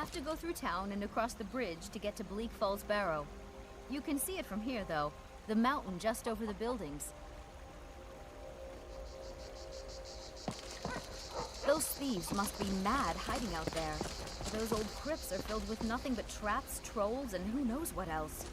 have to go through town and across the bridge to get to Bleak Falls Barrow. You can see it from here, though. The mountain just over the buildings. Those thieves must be mad hiding out there. Those old crypts are filled with nothing but traps, trolls, and who knows what else.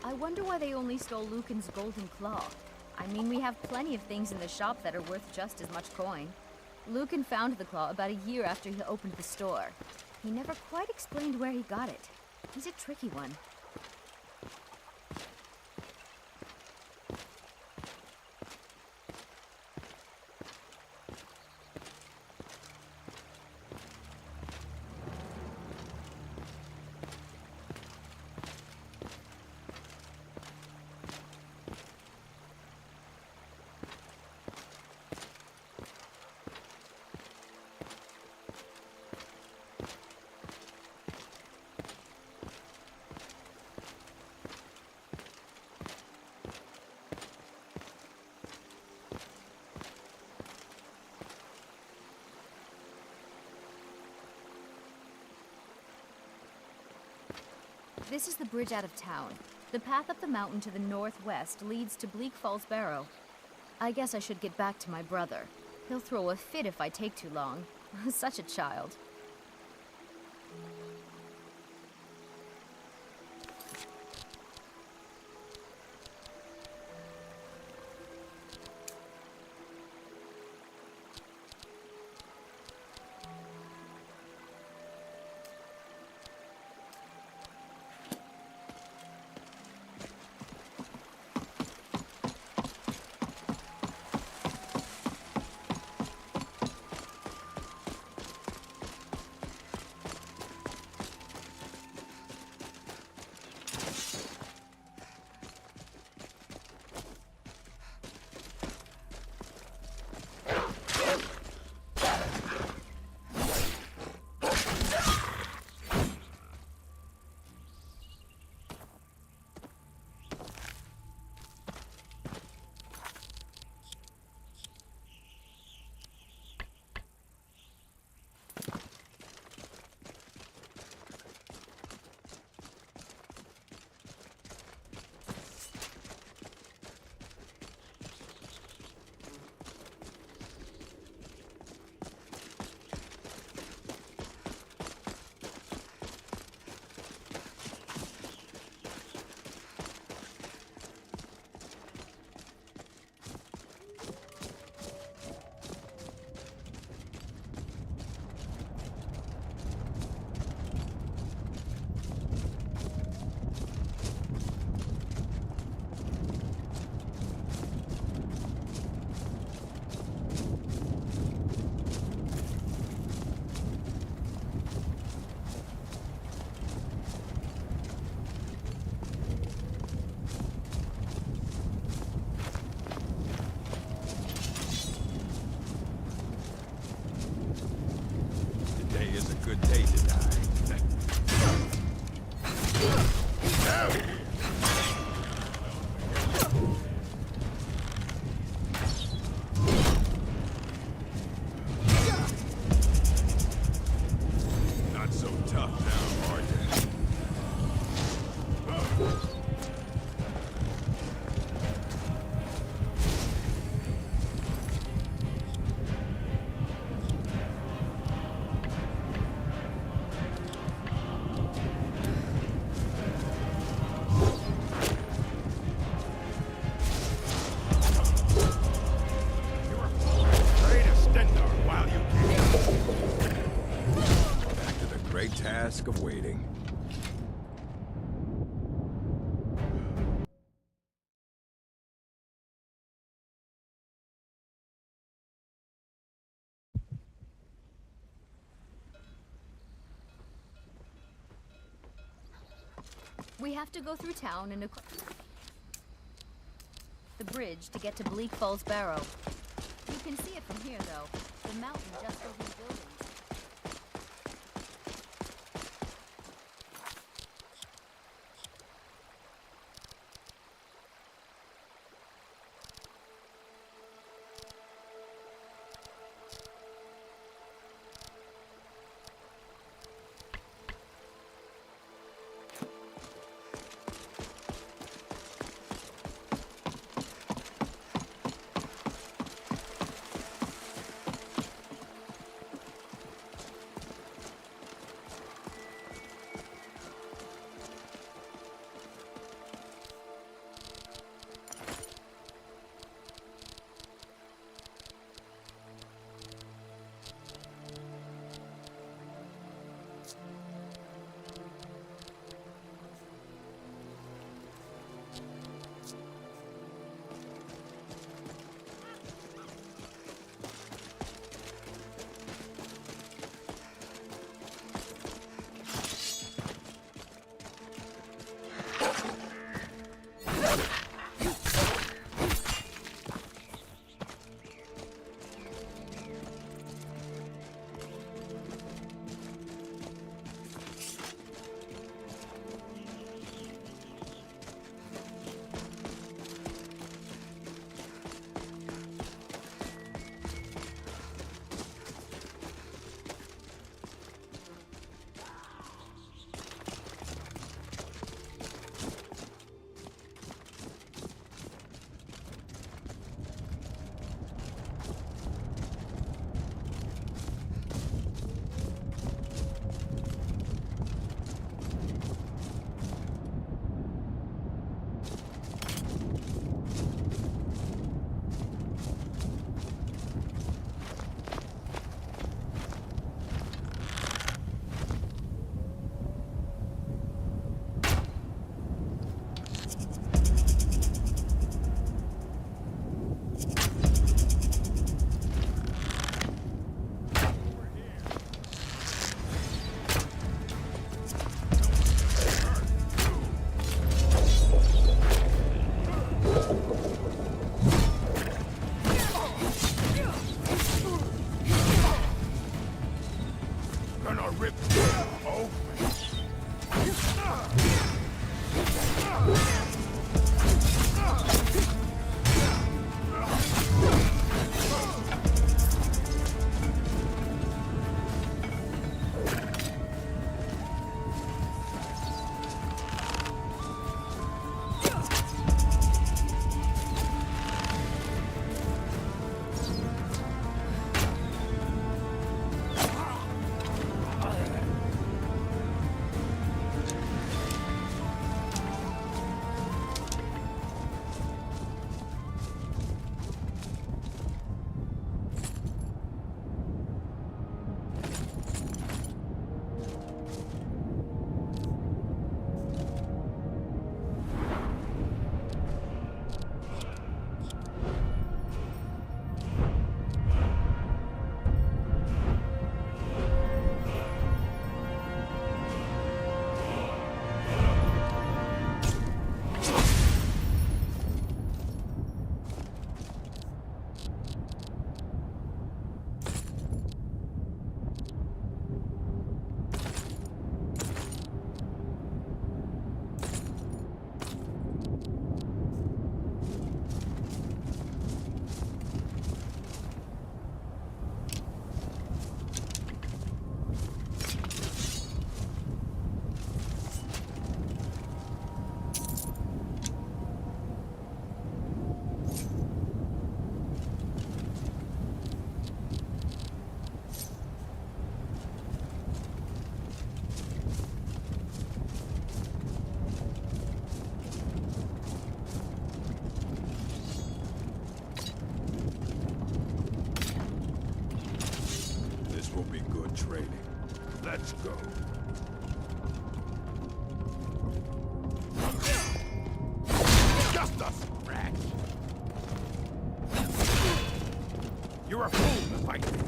I wonder why they only stole Lucan's golden claw. I mean, we have plenty of things in the shop that are worth just as much coin. Lucan found the claw about a year after he opened the store. He never quite explained where he got it. He's a tricky one. This is the bridge out of town. The path up the mountain to the northwest leads to Bleak Falls Barrow. I guess I should get back to my brother. He'll throw a fit if I take too long. Such a child. Good day to die. Not so tough now, are you? Task of waiting. We have to go through town and the bridge to get to Bleak Falls Barrow. You can see it from here, though. The mountain just over the buildings. Let's go. Just a scratch. You're a fool to fight me.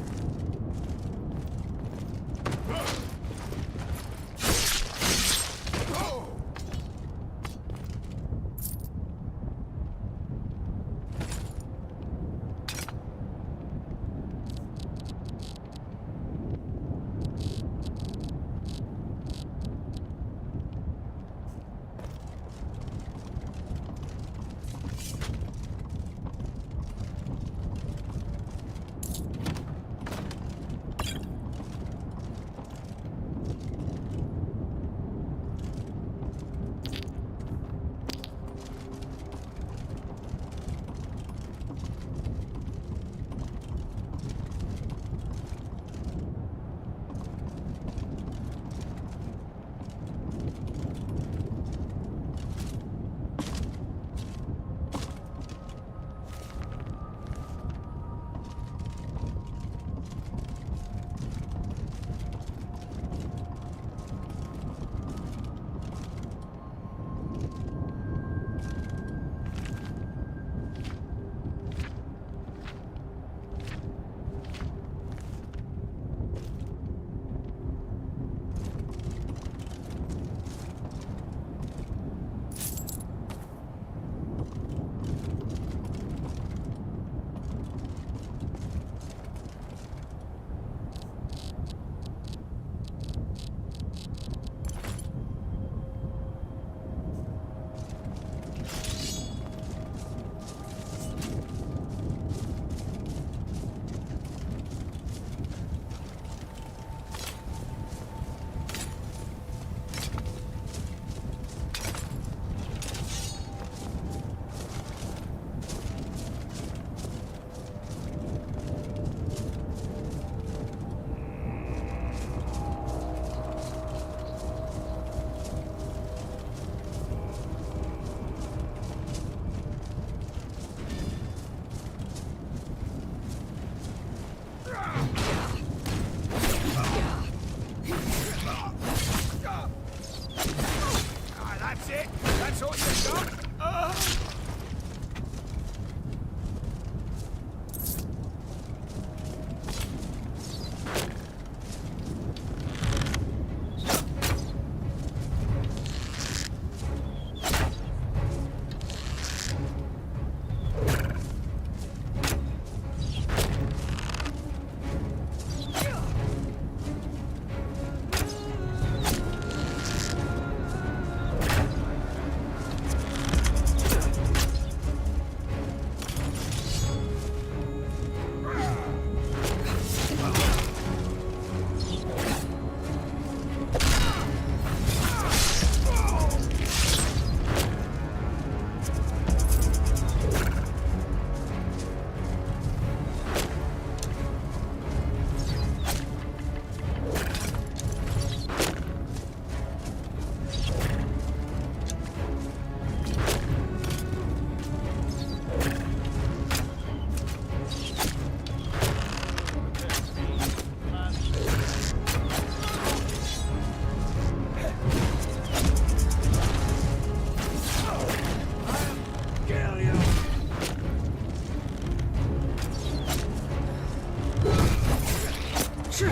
I'll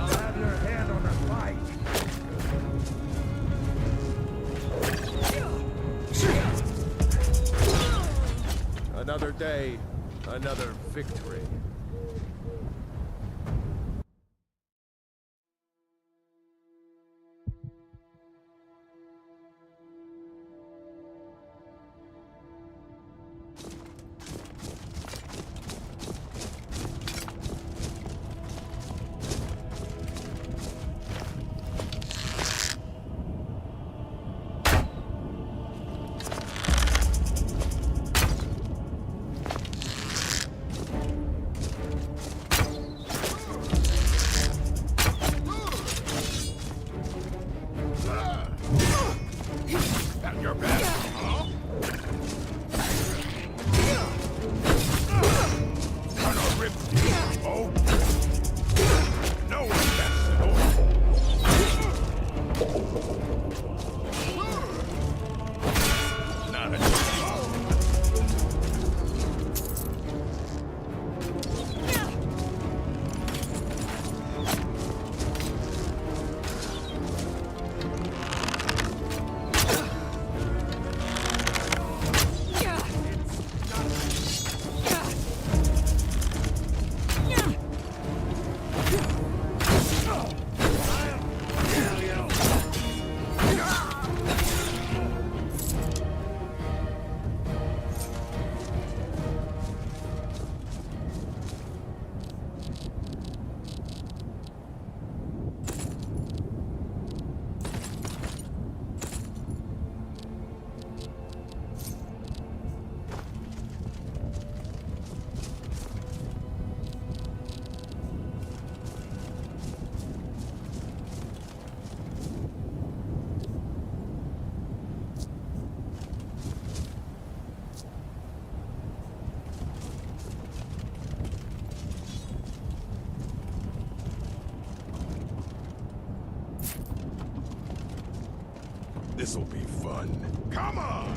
have your hand on the fight. Another day, another victory. At your best, huh? Gonna rip you, oh? No one bats at all. Not a This'll be fun. Come on!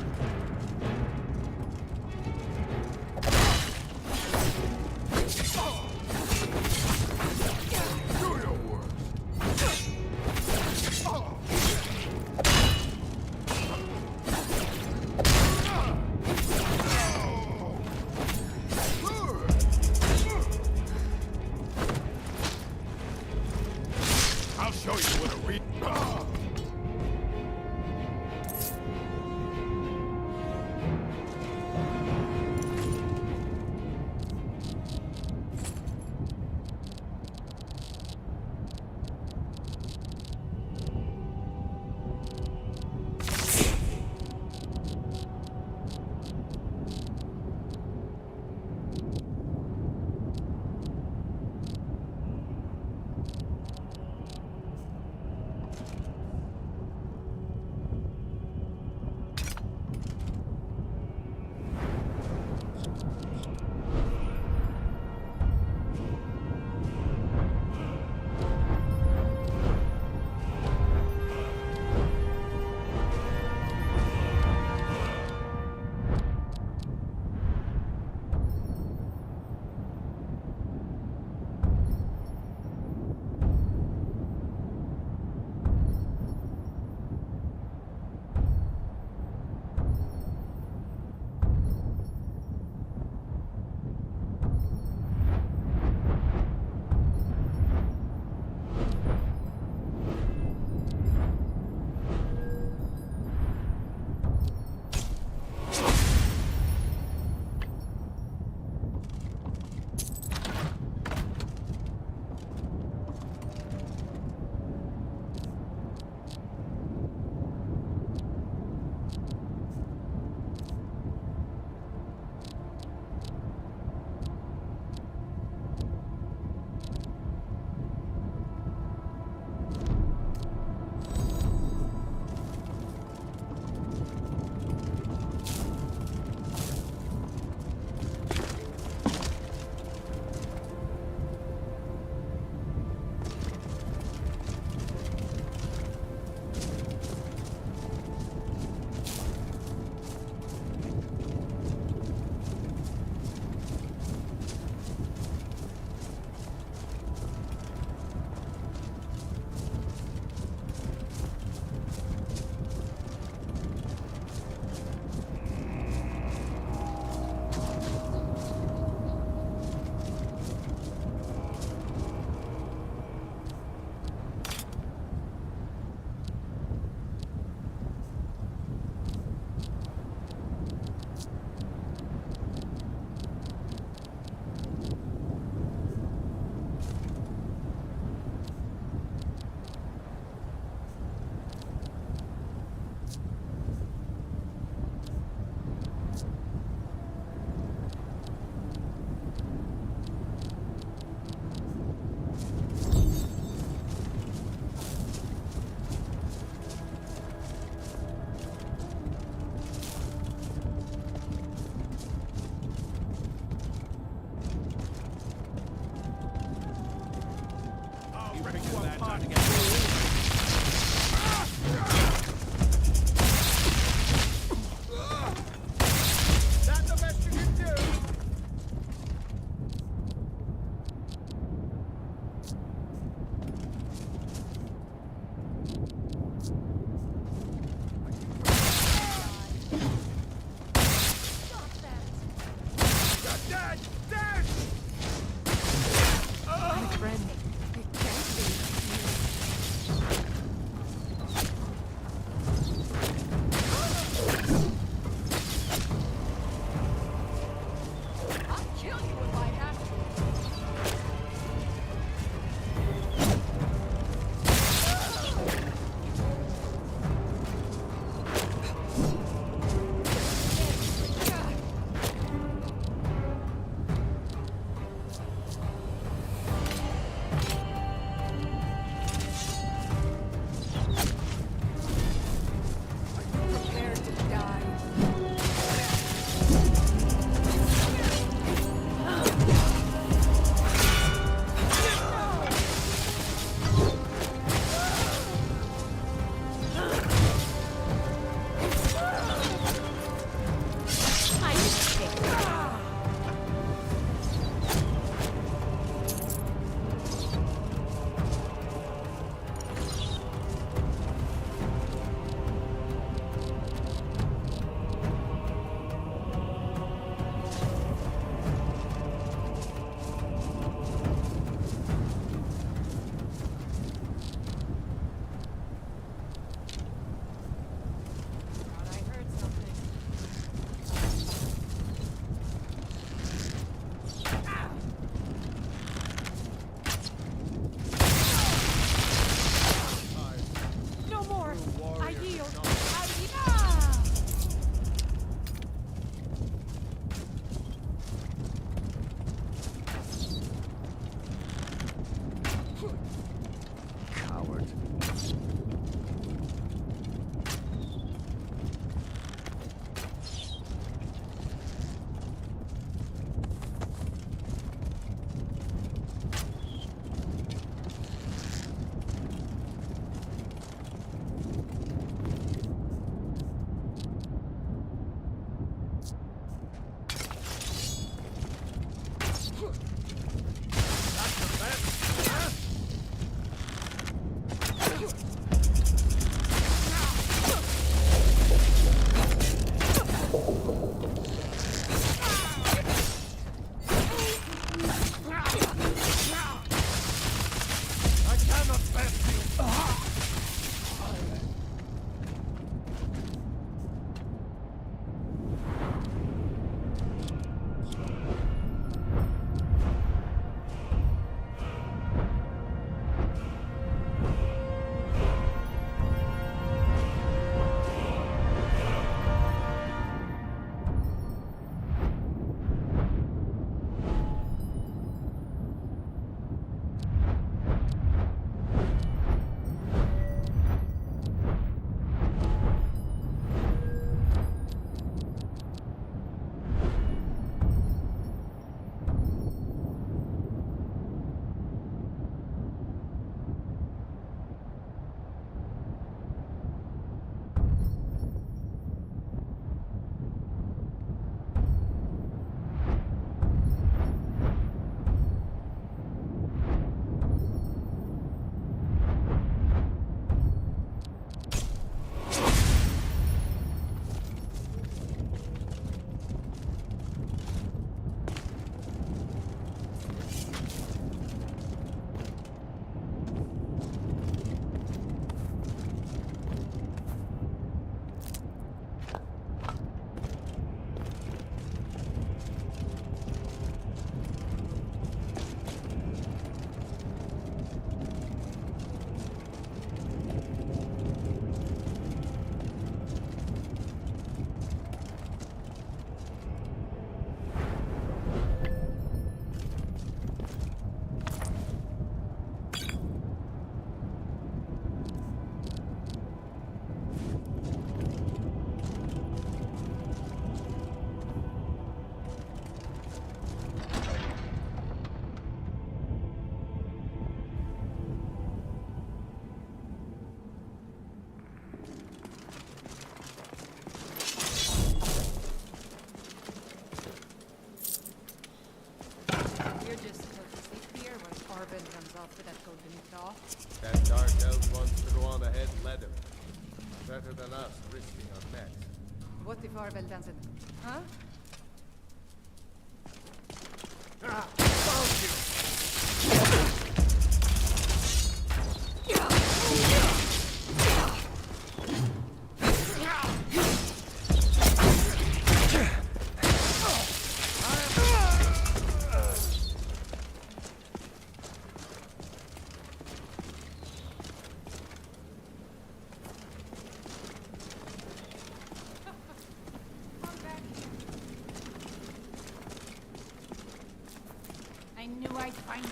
Do your worst. I'll show you what a after that golden claw. That dark elf wants to go on ahead, let him. Better than us risking our necks. What if Arvel doesn't? Huh? Ah, found you! I knew I'd find you.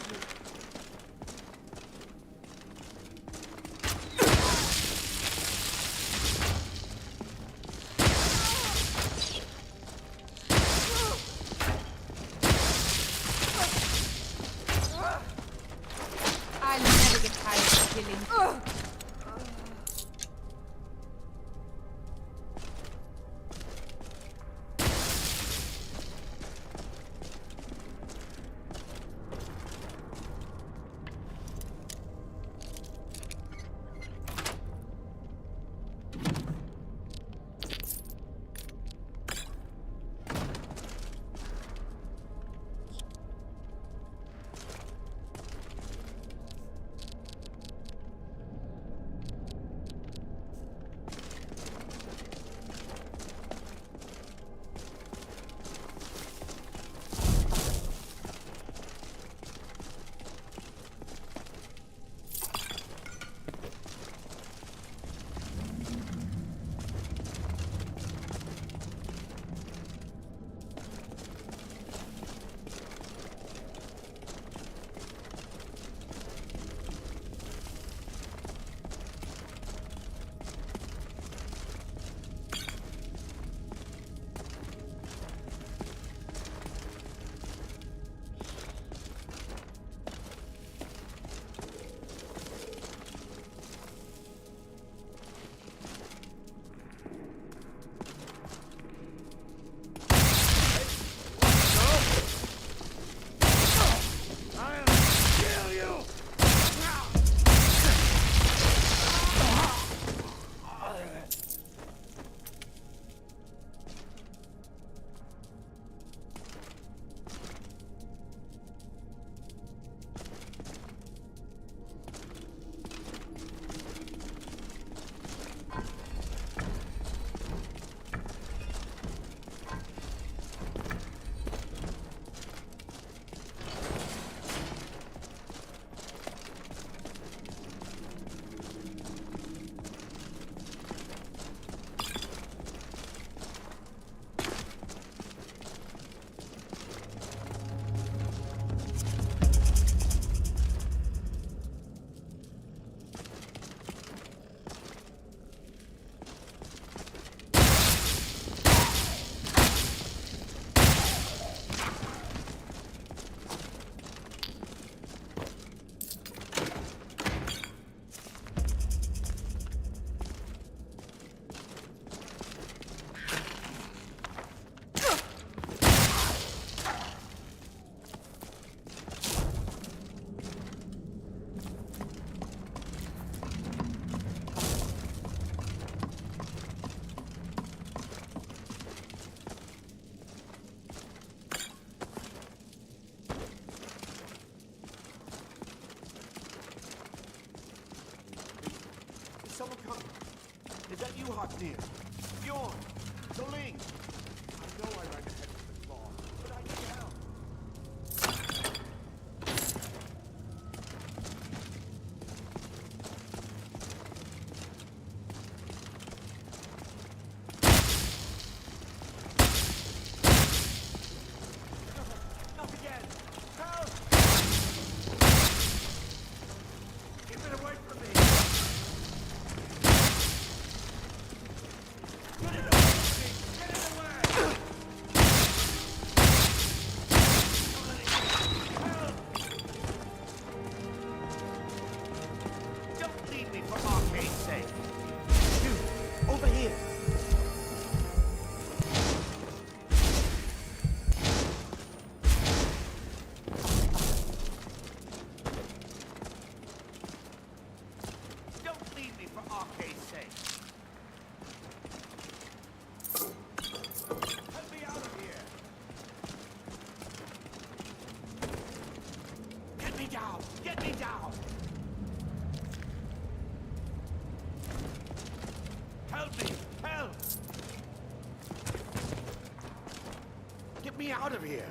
I'll never get tired of killing. Someone coming. Is that you, Haknir? Bjorn! Zoling! I know I ran ahead with the claw, but I need help. Not again! Help! Keep it away from me! down! Help me! Help! Get me out of here!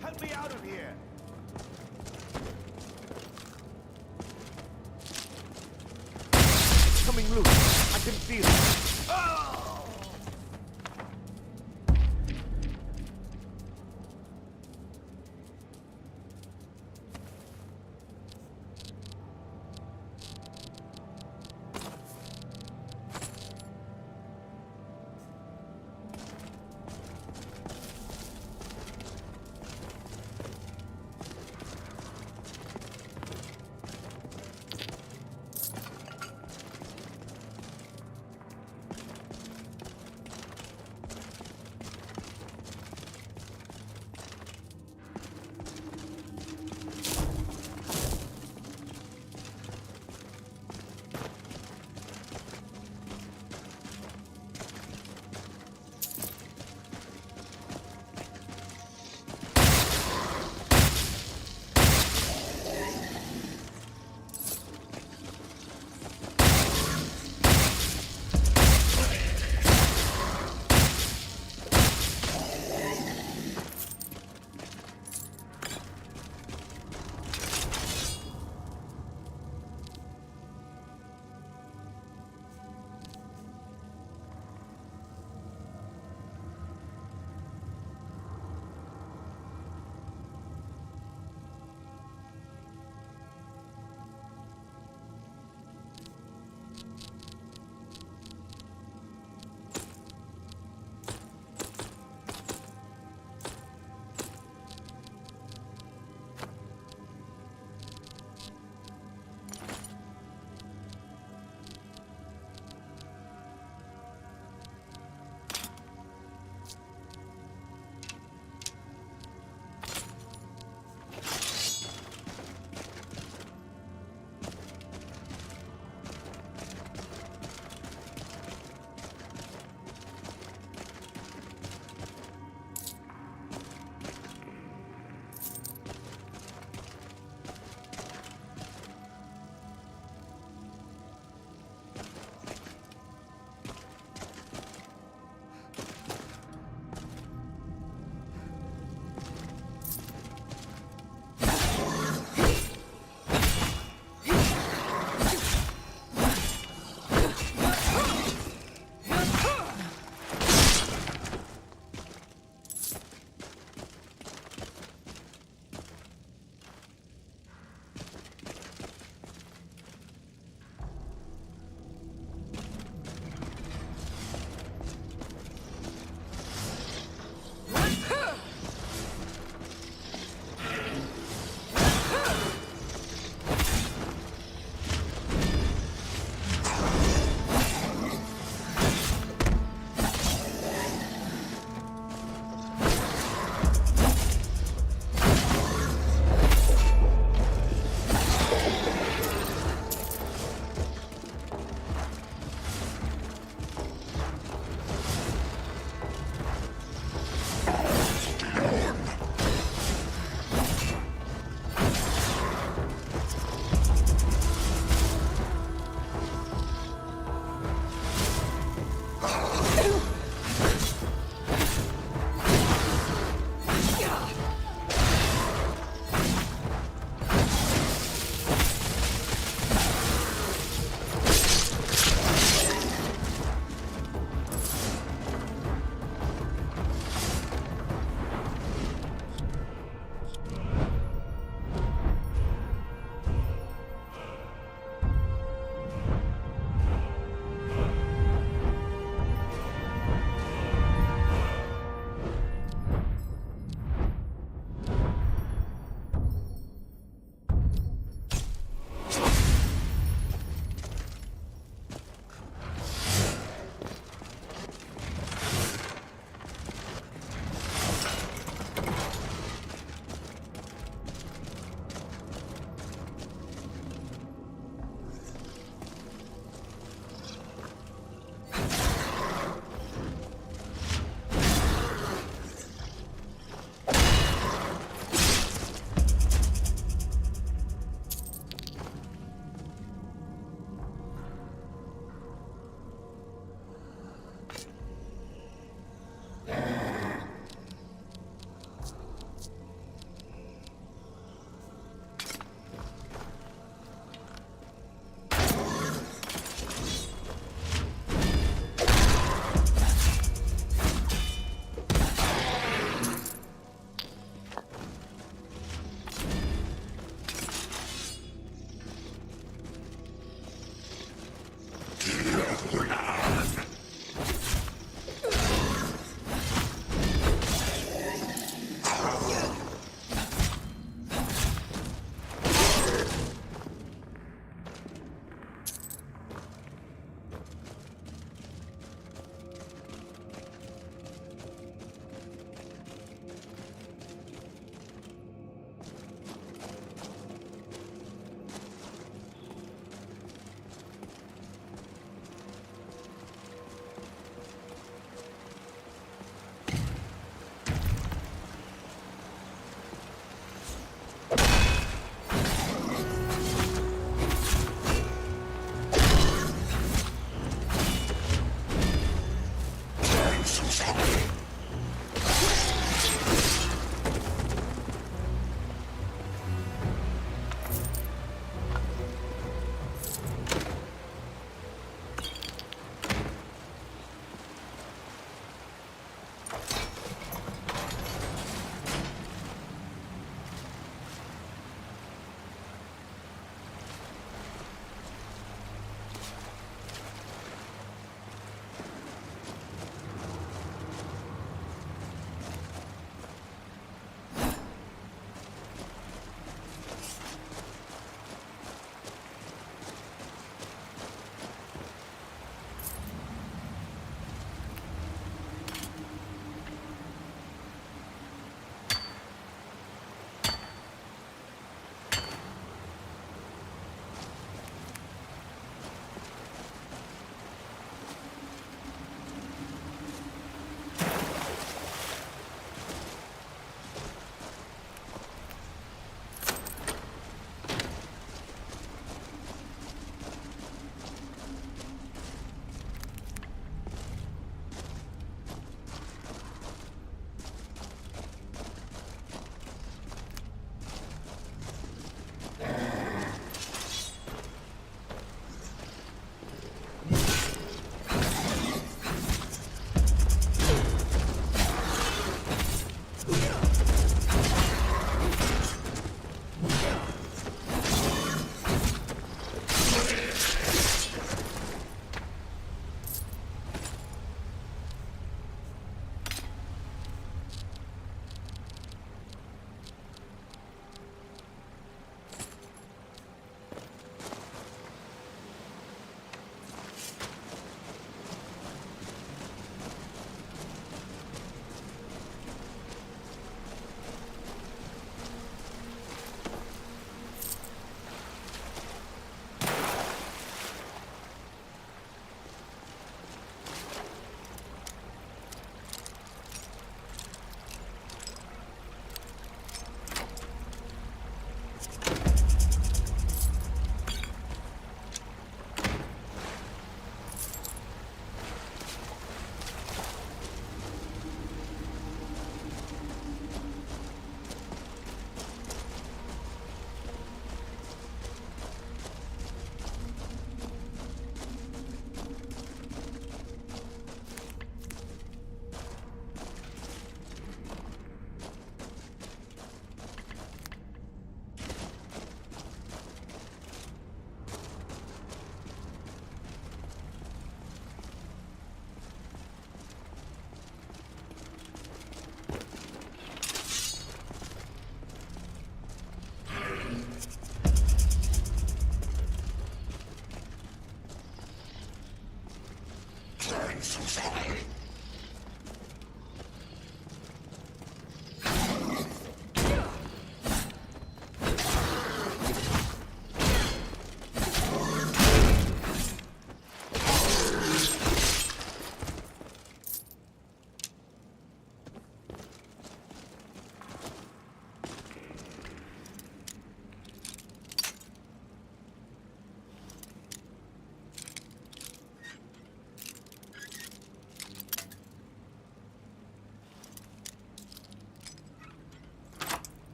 Help me out of here! It's coming loose. I can feel it. Oh!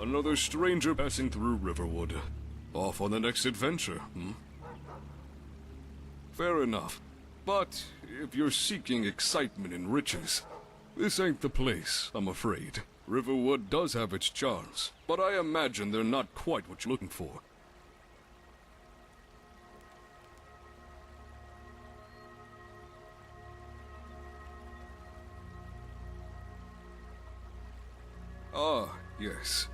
Another stranger passing through Riverwood. Off on the next adventure, hmm? Fair enough. But if you're seeking excitement and riches, this ain't the place, I'm afraid. Riverwood does have its charms, but I imagine they're not quite what you're looking for. Ah, yes.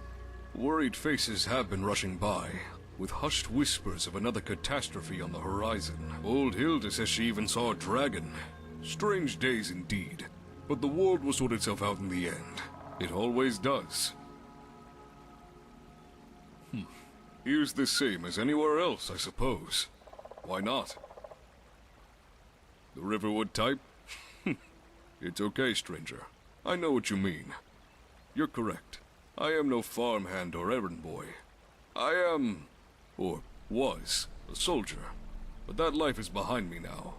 Worried faces have been rushing by, with hushed whispers of another catastrophe on the horizon. Old Hilda says she even saw a dragon. Strange days indeed, but the world will sort itself out in the end. It always does. Here's the same as anywhere else, I suppose. Why not? The Riverwood type? It's okay, stranger. I know what you mean. You're correct. I am no farmhand or errand boy. I am, or was, a soldier. But that life is behind me now.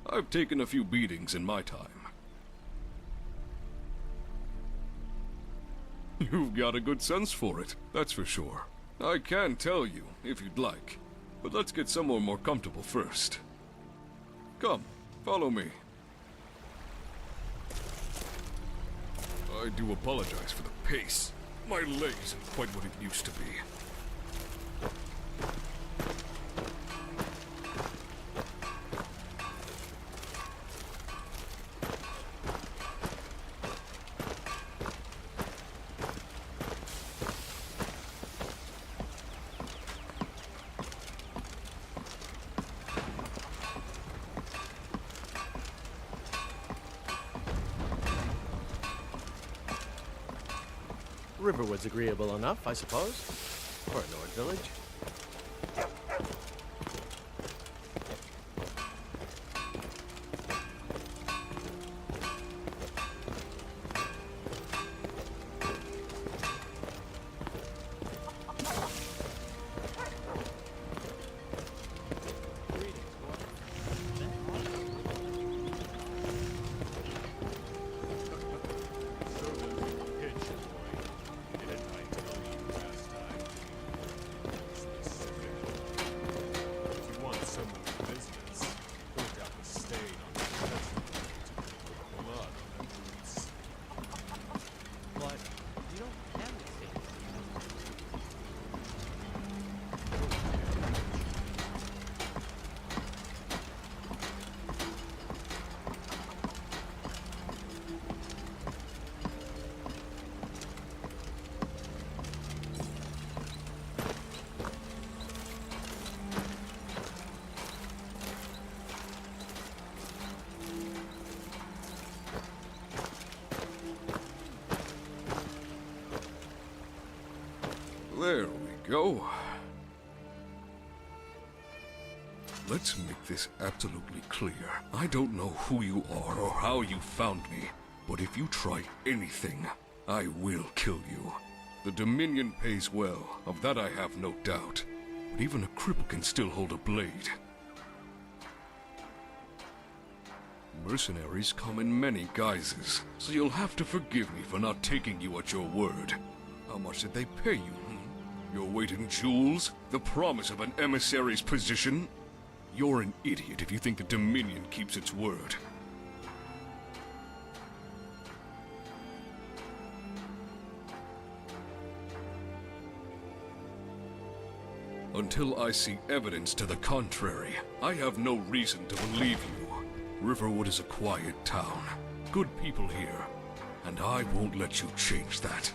I've taken a few beatings in my time. You've got a good sense for it, that's for sure. I can tell you, if you'd like. But let's get somewhere more comfortable first. Come, follow me. I do apologize for the pace. My leg isn't quite what it used to be. Riverwood's agreeable enough, I suppose, for a Nord village. There we go. Let's make this absolutely clear. I don't know who you are or how you found me, but if you try anything, I will kill you. The Dominion pays well, of that I have no doubt. But even a cripple can still hold a blade. Mercenaries come in many guises, so you'll have to forgive me for not taking you at your word. How much did they pay you? Your weight in jewels? The promise of an emissary's position? You're an idiot if you think the Dominion keeps its word. Until I see evidence to the contrary, I have no reason to believe you. Riverwood is a quiet town. Good people here, and I won't let you change that.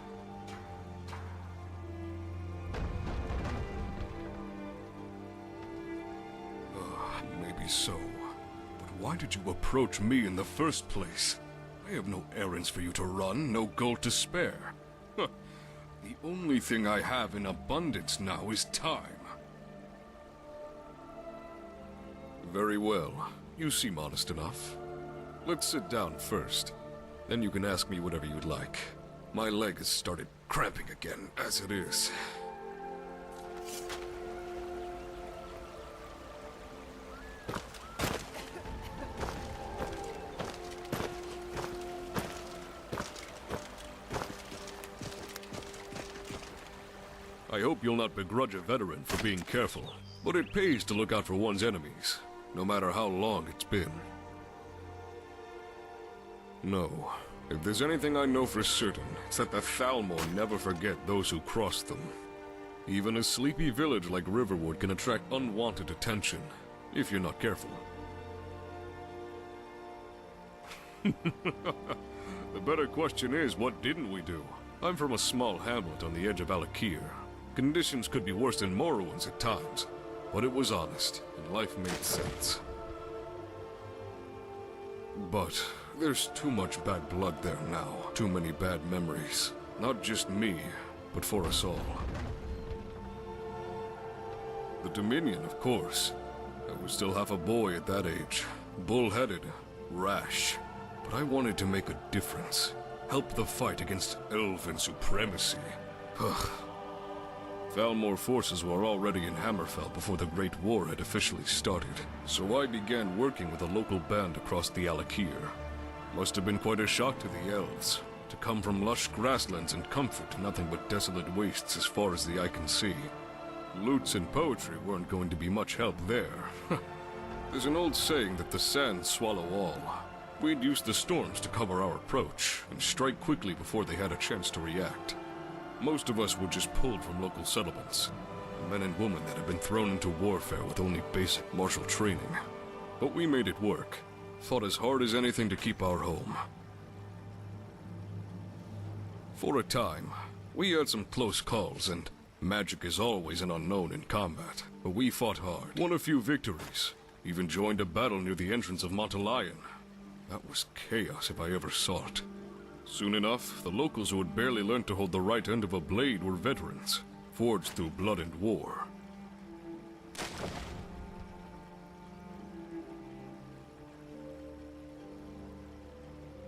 Maybe so. But why did you approach me in the first place? I have no errands for you to run, no gold to spare. Huh. The only thing I have in abundance now is time. Very well. You seem honest enough. Let's sit down first. Then you can ask me whatever you'd like. My leg has started cramping again, as it is. hope you'll not begrudge a veteran for being careful, but it pays to look out for one's enemies, no matter how long it's been. No. If there's anything I know for certain, it's that the Thalmor never forget those who cross them. Even a sleepy village like Riverwood can attract unwanted attention, if you're not careful. The better question is, what didn't we do? I'm from a small hamlet on the edge of Alakir. Conditions could be worse than Morrowind's at times, but it was honest, and life made sense. But there's too much bad blood there now. Too many bad memories. Not just me, but for us all. The Dominion, of course. I was still half a boy at that age. Bull-headed, rash. But I wanted to make a difference. Help the fight against elven supremacy. Ugh. Thalmor forces were already in Hammerfell before the Great War had officially started, so I began working with a local band across the Alakir. Must have been quite a shock to the elves, to come from lush grasslands and comfort to nothing but desolate wastes as far as the eye can see. Lutes and poetry weren't going to be much help there. There's an old saying that the sands swallow all. We'd use the storms to cover our approach, and strike quickly before they had a chance to react. Most of us were just pulled from local settlements, men and women that had been thrown into warfare with only basic martial training. But we made it work, fought as hard as anything to keep our home. For a time, we had some close calls, and magic is always an unknown in combat, but we fought hard, won a few victories, even joined a battle near the entrance of Montelion. That was chaos if I ever saw it. Soon enough, the locals who had barely learned to hold the right end of a blade were veterans, forged through blood and war.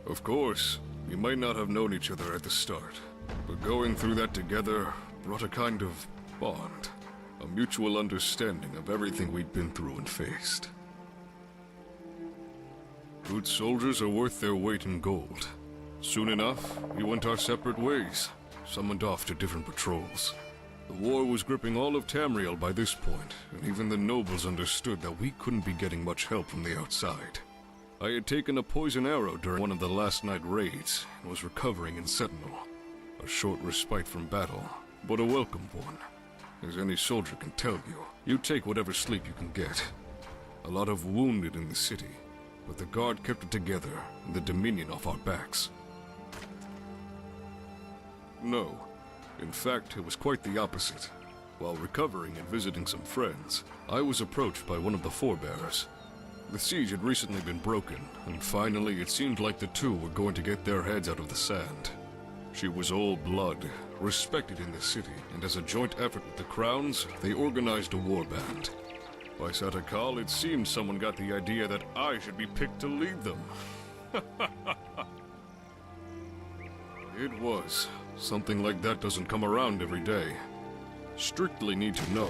Of course, we might not have known each other at the start, but going through that together brought a kind of bond, a mutual understanding of everything we'd been through and faced. Good soldiers are worth their weight in gold. Soon enough, we went our separate ways, summoned off to different patrols. The war was gripping all of Tamriel by this point, and even the nobles understood that we couldn't be getting much help from the outside. I had taken a poison arrow during one of the last night raids, and was recovering in Sentinel. A short respite from battle, but a welcome one. As any soldier can tell you, you take whatever sleep you can get. A lot of wounded in the city, but the guard kept it together, and the Dominion off our backs. No. In fact, it was quite the opposite. While recovering and visiting some friends, I was approached by one of the forebears. The siege had recently been broken, and finally it seemed like the two were going to get their heads out of the sand. She was all blood, respected in the city, and as a joint effort with the Crowns, they organized a warband. By Satakal, it seemed someone got the idea that I should be picked to lead them. It was. Something like that doesn't come around every day. Strictly need to know,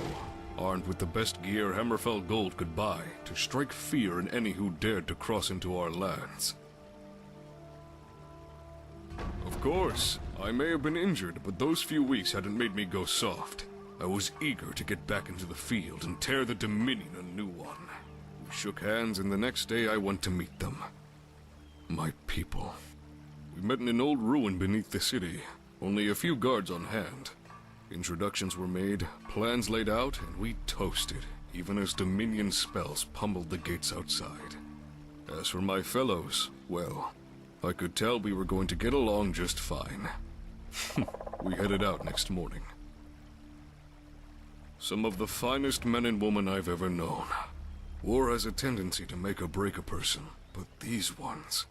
armed with the best gear Hammerfell Gold could buy, to strike fear in any who dared to cross into our lands. Of course, I may have been injured, but those few weeks hadn't made me go soft. I was eager to get back into the field and tear the Dominion a new one. We shook hands, and the next day I went to meet them. My people. We met in an old ruin beneath the city. Only a few guards on hand. Introductions were made, plans laid out, and we toasted, even as Dominion spells pummeled the gates outside. As for my fellows, well, I could tell we were going to get along just fine. We headed out next morning. Some of the finest men and women I've ever known. War has a tendency to make or break a person, but these ones...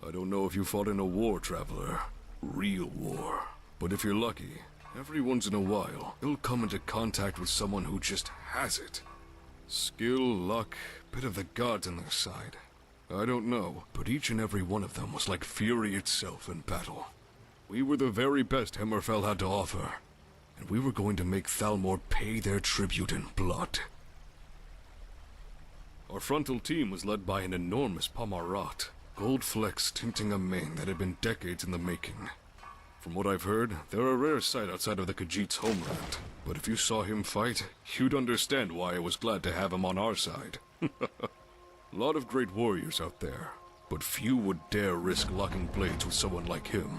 I don't know if you fought in a war, traveler. Real war. But if you're lucky, every once in a while, you'll come into contact with someone who just has it. Skill, luck, bit of the gods on their side. I don't know, but each and every one of them was like fury itself in battle. We were the very best Hammerfell had to offer, and we were going to make Thalmor pay their tribute in blood. Our frontal team was led by an enormous Pomarat, gold flecks tinting a mane that had been decades in the making. From what I've heard, they're a rare sight outside of the Khajiit's homeland. But if you saw him fight, you'd understand why I was glad to have him on our side. A lot of great warriors out there, but few would dare risk locking blades with someone like him.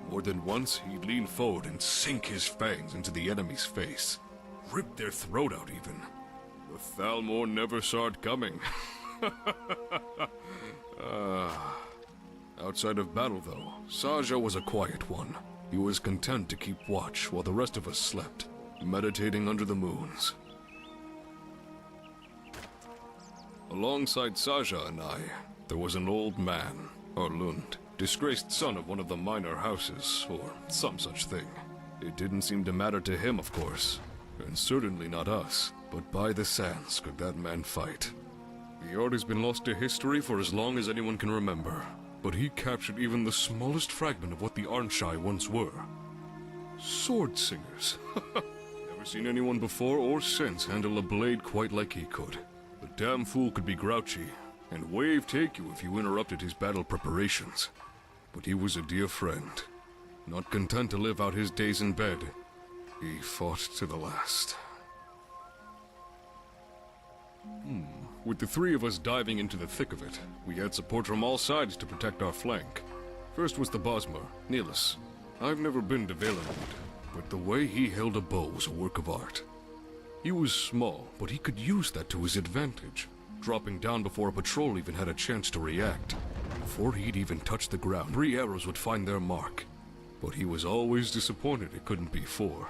More than once, he'd lean forward and sink his fangs into the enemy's face. Rip their throat out, even. The Thalmor never saw it coming. Outside of battle, though, Saja was a quiet one. He was content to keep watch while the rest of us slept, meditating under the moons. Alongside Saja and I, there was an old man, Lund, disgraced son of one of the minor houses, or some such thing. It didn't seem to matter to him, of course, and certainly not us, but by the sands could that man fight. The art has been lost to history for as long as anyone can remember, but he captured even the smallest fragment of what the Arnshai once were. Sword singers. Never seen anyone before or since handle a blade quite like he could. The damn fool could be grouchy, and wave take you if you interrupted his battle preparations. But he was a dear friend. Not content to live out his days in bed, he fought to the last. With the three of us diving into the thick of it, we had support from all sides to protect our flank. First was the Bosmer, Niels. I've never been to Valenwood, but the way he held a bow was a work of art. He was small, but he could use that to his advantage, dropping down before a patrol even had a chance to react. Before he'd even touched the ground, 3 arrows would find their mark. But he was always disappointed it couldn't be 4.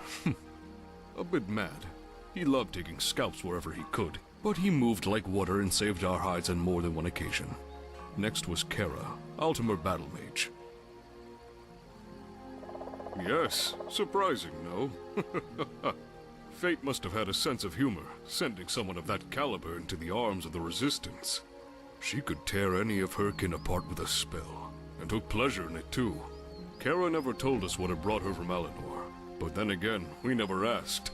A bit mad. He loved taking scalps wherever he could, but he moved like water and saved our hides on more than one occasion. Next was Kara, Altimer battle mage. Yes, surprising, no? Fate must have had a sense of humor, sending someone of that caliber into the arms of the Resistance. She could tear any of her kin apart with a spell, and took pleasure in it too. Kara never told us what had brought her from Alinor, but then again, we never asked.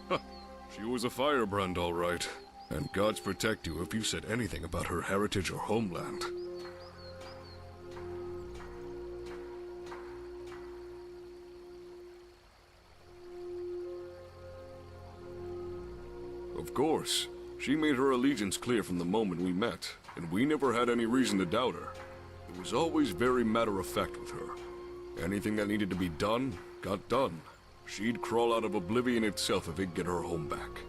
She was a firebrand, all right. And gods protect you if you said anything about her heritage or homeland. Of course. She made her allegiance clear from the moment we met, and we never had any reason to doubt her. It was always very matter-of-fact with her. Anything that needed to be done, got done. She'd crawl out of oblivion itself if it'd get her home back.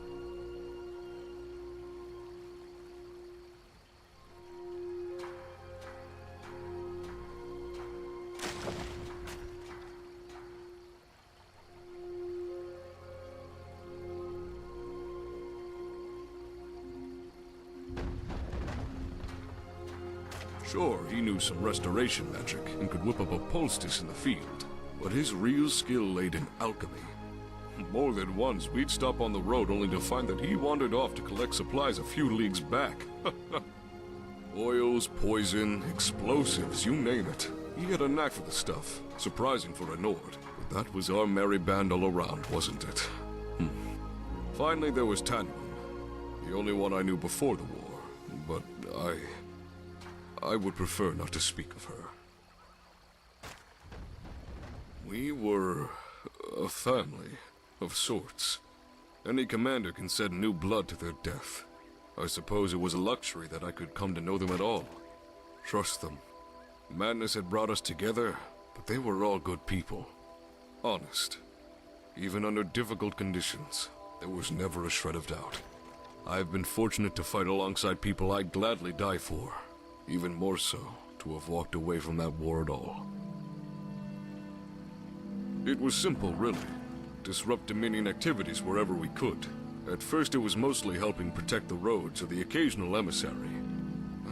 Sure, he knew some restoration magic and could whip up a poultice in the field, but his real skill laid in alchemy. More than once, we'd stop on the road only to find that he wandered off to collect supplies a few leagues back. Oils, poison, explosives, you name it. He had a knack for the stuff, surprising for a Nord. But that was our merry band all around, wasn't it? Finally, there was Tanwin, the only one I knew before the war, but I would prefer not to speak of her. We were a family of sorts. Any commander can send new blood to their death. I suppose it was a luxury that I could come to know them at all. Trust them. Madness had brought us together, but they were all good people. Honest. Even under difficult conditions, there was never a shred of doubt. I've been fortunate to fight alongside people I'd gladly die for. Even more so, to have walked away from that war at all. It was simple, really. Disrupt Dominion activities wherever we could. At first it was mostly helping protect the roads or the occasional emissary.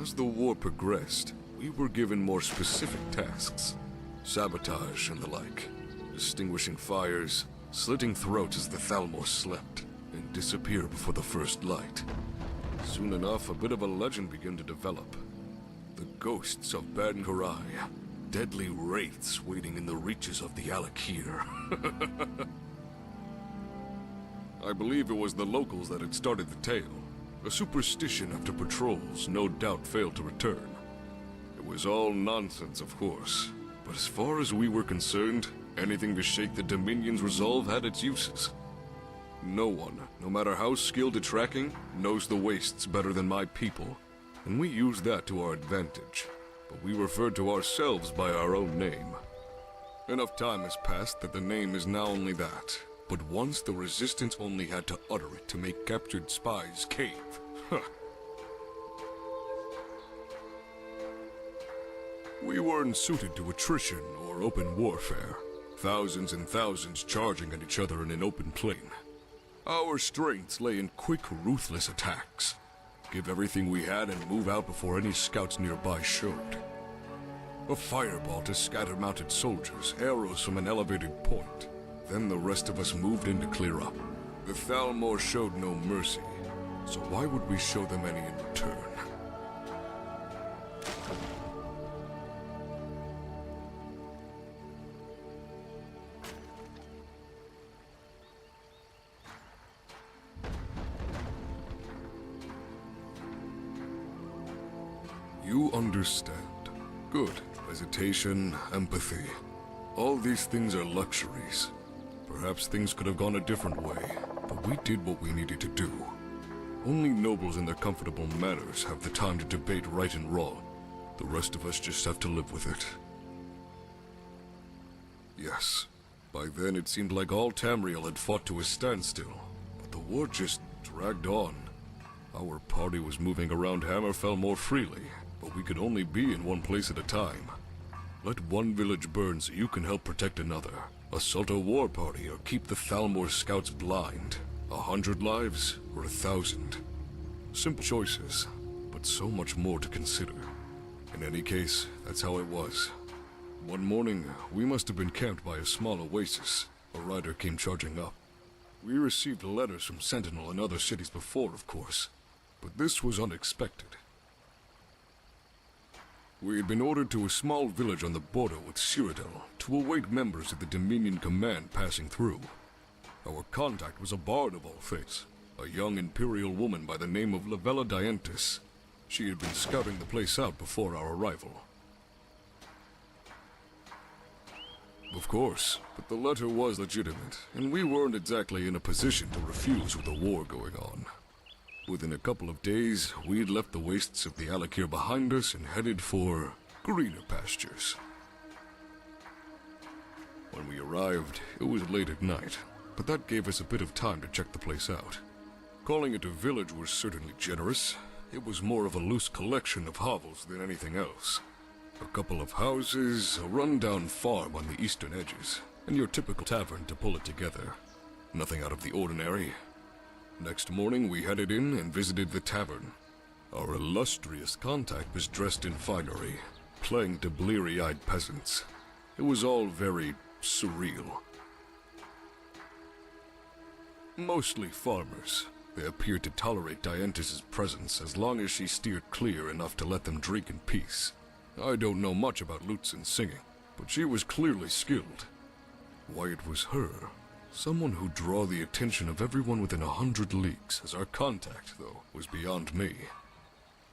As the war progressed, we were given more specific tasks. Sabotage and the like. Extinguishing fires, slitting throats as the Thalmor slept, and disappear before the first light. Soon enough, a bit of a legend began to develop. The ghosts of Ben Karai, deadly wraiths waiting in the reaches of the Alakir. I believe it was the locals that had started the tale. A superstition after patrols no doubt failed to return. It was all nonsense, of course, but as far as we were concerned, Anything to shake the Dominion's resolve had its uses. No one, no matter how skilled at tracking, knows the wastes better than my people, and we used that to our advantage. But we referred to ourselves by our own name. Enough time has passed that the name is now only that. But once the Resistance only had to utter it to make captured spies cave. Huh. We weren't suited to attrition or open warfare. Thousands and thousands charging at each other in an open plain. Our strengths lay in quick, ruthless attacks. Give everything we had and move out before any scouts nearby showed. A fireball to scatter mounted soldiers, arrows from an elevated point. Then the rest of us moved in to clear up. The Thalmor showed no mercy, so why would we show them any in return? You understand. Good. Hesitation, empathy. All these things are luxuries. Perhaps things could have gone a different way, but we did what we needed to do. Only nobles in their comfortable manners have the time to debate right and wrong. The rest of us just have to live with it. Yes. By then it seemed like all Tamriel had fought to a standstill, but the war just dragged on. Our party was moving around Hammerfell more freely, but we could only be in one place at a time. Let one village burn so you can help protect another. Assault a war party or keep the Thalmor scouts blind. 100 lives or 1,000. Simple choices, but so much more to consider. In any case, that's how it was. One morning, we must have been camped by a small oasis. A rider came charging up. We received letters from Sentinel and other cities before, of course, but this was unexpected. We had been ordered to a small village on the border with Cyrodiil to await members of the Dominion command passing through. Our contact was a bard of all things, a young Imperial woman by the name of Lavella Dientis. She had been scouting the place out before our arrival. Of course, but the letter was legitimate, and we weren't exactly in a position to refuse with the war going on. Within a couple of days, we'd left the wastes of the Alakir behind us and headed for greener pastures. When we arrived, it was late at night, but that gave us a bit of time to check the place out. Calling it a village was certainly generous. It was more of a loose collection of hovels than anything else. A couple of houses, a run-down farm on the eastern edges, and your typical tavern to pull it together. Nothing out of the ordinary. Next morning, we headed in and visited the tavern. Our illustrious contact was dressed in finery, playing to bleary-eyed peasants. It was all very surreal. Mostly farmers. They appeared to tolerate Dientis' presence as long as she steered clear enough to let them drink in peace. I don't know much about lutes and singing, but she was clearly skilled. Why it was her, someone who'd draw the attention of everyone within 100 leagues as our contact, though, was beyond me.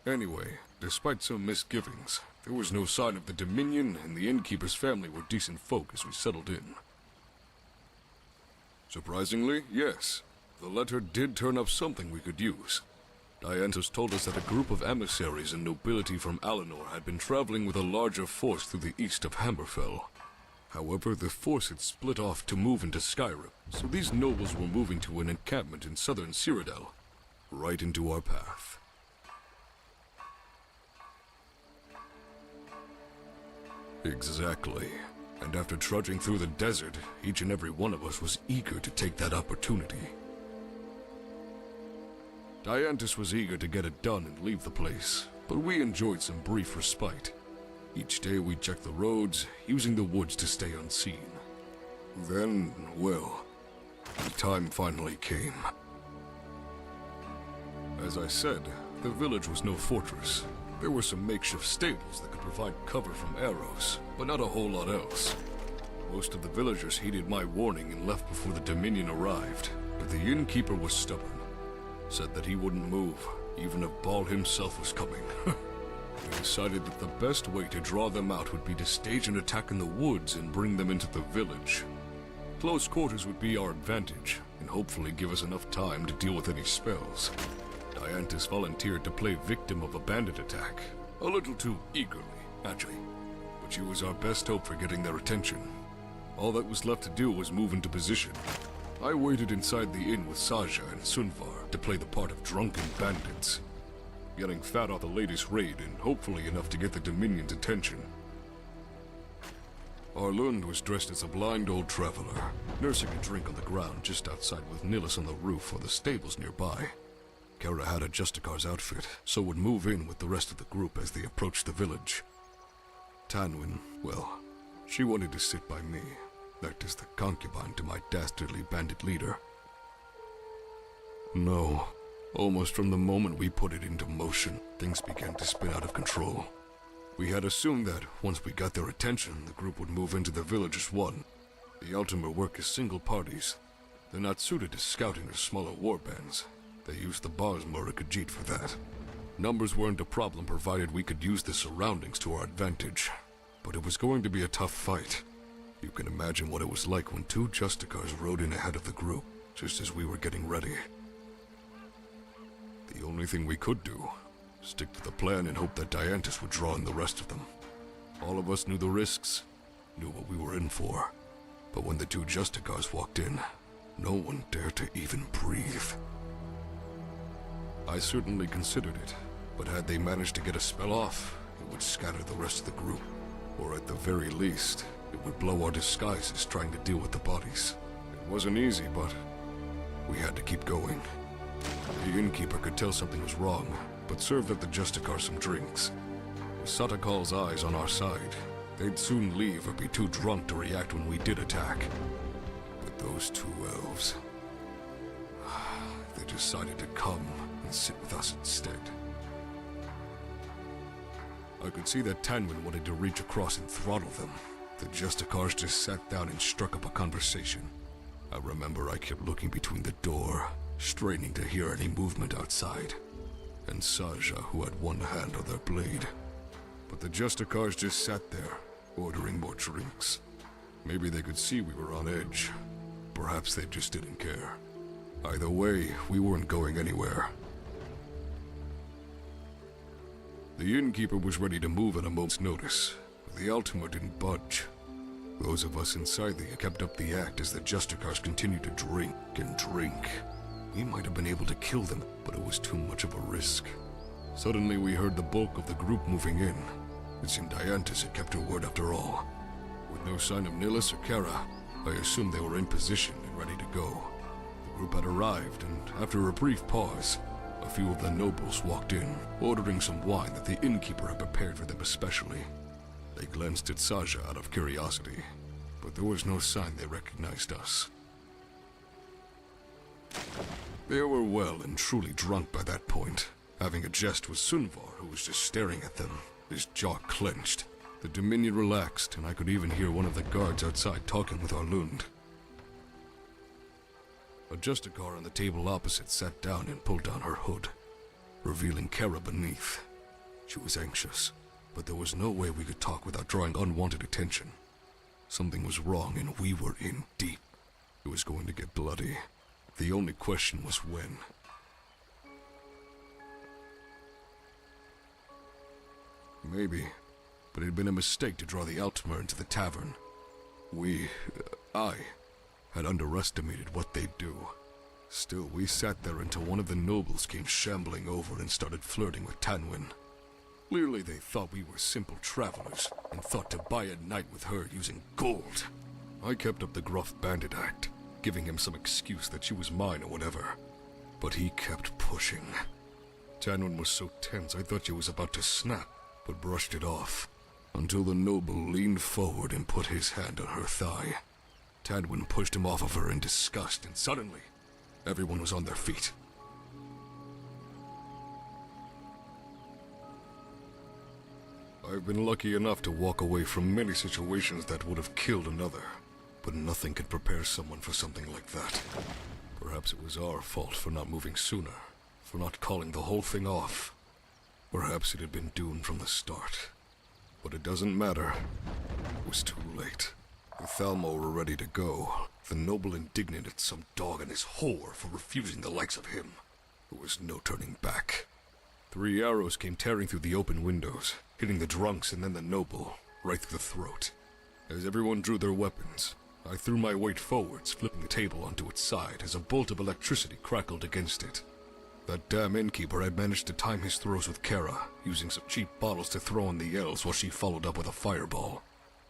Anyway, despite some misgivings, there was no sign of the Dominion, and the innkeeper's family were decent folk as we settled in. Surprisingly, yes, the letter did turn up something we could use. Dientis told us that a group of emissaries and nobility from Alinor had been traveling with a larger force through the east of Hammerfell. However, the force had split off to move into Skyrim, so these nobles were moving to an encampment in southern Cyrodiil, right into our path. Exactly. And after trudging through the desert, each and every one of us was eager to take that opportunity. Dientis was eager to get it done and leave the place, but we enjoyed some brief respite. Each day we checked the roads, using the woods to stay unseen. Then, well, the time finally came. As I said, the village was no fortress. There were some makeshift stables that could provide cover from arrows, but not a whole lot else. Most of the villagers heeded my warning and left before the Dominion arrived, but the innkeeper was stubborn. Said that he wouldn't move, even if Ball himself was coming. We decided that the best way to draw them out would be to stage an attack in the woods and bring them into the village. Close quarters would be our advantage, and hopefully give us enough time to deal with any spells. Dianthus volunteered to play victim of a bandit attack, a little too eagerly, actually. But she was our best hope for getting their attention. All that was left to do was move into position. I waited inside the inn with Saja and Sunvar to play the part of drunken bandits, getting fat off the latest raid and hopefully enough to get the Dominion's attention. Arlund was dressed as a blind old traveler, nursing a drink on the ground just outside with Nillis on the roof or the stables nearby. Kara had a Justicar's outfit, so would move in with the rest of the group as they approached the village. Tanwyn, well, she wanted to sit by me, act as the concubine to my dastardly bandit leader. No, almost from the moment we put it into motion, things began to spin out of control. We had assumed that, once we got their attention, the group would move into the village as one. The Ultimate work as single parties. They're not suited to scouting or smaller warbands. They used the Bars Murakajit for that. Numbers weren't a problem provided we could use the surroundings to our advantage. But it was going to be a tough fight. You can imagine what it was like when 2 Justicars rode in ahead of the group, just as we were getting ready. The only thing we could do, stick to the plan and hope that Dianthus would draw in the rest of them. All of us knew the risks, knew what we were in for. But when the 2 Justicars walked in, no one dared to even breathe. I certainly considered it, but had they managed to get a spell off, it would scatter the rest of the group. Or at the very least, it would blow our disguises trying to deal with the bodies. It wasn't easy, but we had to keep going. The innkeeper could tell something was wrong, but served up the Justicar some drinks. With Satakal's eyes on our side, they'd soon leave or be too drunk to react when we did attack. But those 2 elves, they decided to come and sit with us instead. I could see that Tanwyn wanted to reach across and throttle them. The Justicars just sat down and struck up a conversation. I remember I kept looking between the door, straining to hear any movement outside, and Saja, who had one hand on their blade. But the Justicars just sat there, ordering more drinks. Maybe they could see we were on edge. Perhaps they just didn't care. Either way, we weren't going anywhere. The innkeeper was ready to move at a moment's notice, but the Ultima didn't budge. Those of us inside the kept up the act as the Justicars continued to drink and drink. We might have been able to kill them, but it was too much of a risk. Suddenly we heard the bulk of the group moving in. It seemed Dianthus had kept her word after all. With no sign of Nillis or Kara, I assumed they were in position and ready to go. The group had arrived, and after a brief pause, a few of the nobles walked in, ordering some wine that the innkeeper had prepared for them especially. They glanced at Saja out of curiosity, but there was no sign they recognized us. They were well and truly drunk by that point, having a jest with Sunvar, who was just staring at them, his jaw clenched. The Dominion relaxed, and I could even hear one of the guards outside talking with Arlund. A Justicar on the table opposite sat down and pulled down her hood, revealing Kara beneath. She was anxious, but there was no way we could talk without drawing unwanted attention. Something was wrong and we were in deep. It was going to get bloody. The only question was when. Maybe, but it had been a mistake to draw the Ultima into the tavern. I had underestimated what they'd do. Still, we sat there until one of the nobles came shambling over and started flirting with Tanwyn. Clearly they thought we were simple travelers and thought to buy a night with her using gold. I kept up the gruff bandit act, giving him some excuse that she was mine or whatever. But he kept pushing. Tanwyn was so tense I thought she was about to snap, but brushed it off, until the noble leaned forward and put his hand on her thigh. Tanwyn pushed him off of her in disgust, and suddenly, everyone was on their feet. I've been lucky enough to walk away from many situations that would have killed another, but nothing could prepare someone for something like that. Perhaps it was our fault for not moving sooner, for not calling the whole thing off. Perhaps it had been doomed from the start. But it doesn't matter. It was too late. The Thalmor were ready to go. The noble indignant at some dog and his whore for refusing the likes of him. There was no turning back. 3 arrows came tearing through the open windows, hitting the drunks and then the noble, right through the throat. As everyone drew their weapons, I threw my weight forwards, flipping the table onto its side as a bolt of electricity crackled against it. That damn innkeeper had managed to time his throws with Kara, using some cheap bottles to throw on the elves while she followed up with a fireball.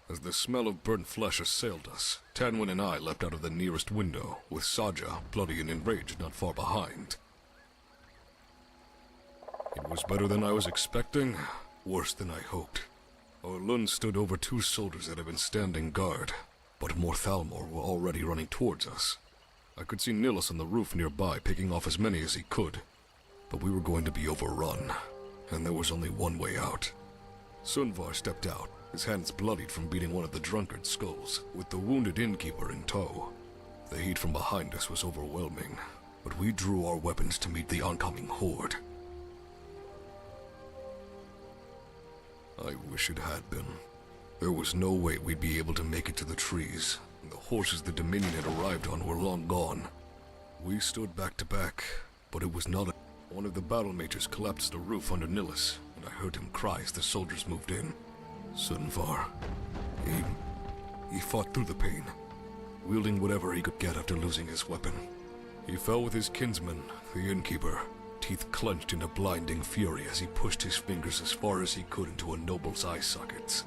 As the smell of burnt flesh assailed us, Tanwin and I leapt out of the nearest window, with Saja, bloody and enraged, not far behind. It was better than I was expecting, worse than I hoped. Orlund stood over 2 soldiers that had been standing guard, but more Thalmor were already running towards us. I could see Nilus on the roof nearby picking off as many as he could, but we were going to be overrun, and there was only one way out. Sunvar stepped out, his hands bloodied from beating one of the drunkard's skulls, with the wounded innkeeper in tow. The heat from behind us was overwhelming, but we drew our weapons to meet the oncoming horde. I wish it had been. There was no way we'd be able to make it to the trees, and the horses the Dominion had arrived on were long gone. We stood back to back, but it was not a... One of the battle mages collapsed the roof under Nilus, and I heard him cry as the soldiers moved in. Sunvar. He fought through the pain, wielding whatever he could get after losing his weapon. He fell with his kinsman, the innkeeper, teeth clenched in a blinding fury as he pushed his fingers as far as he could into a noble's eye sockets.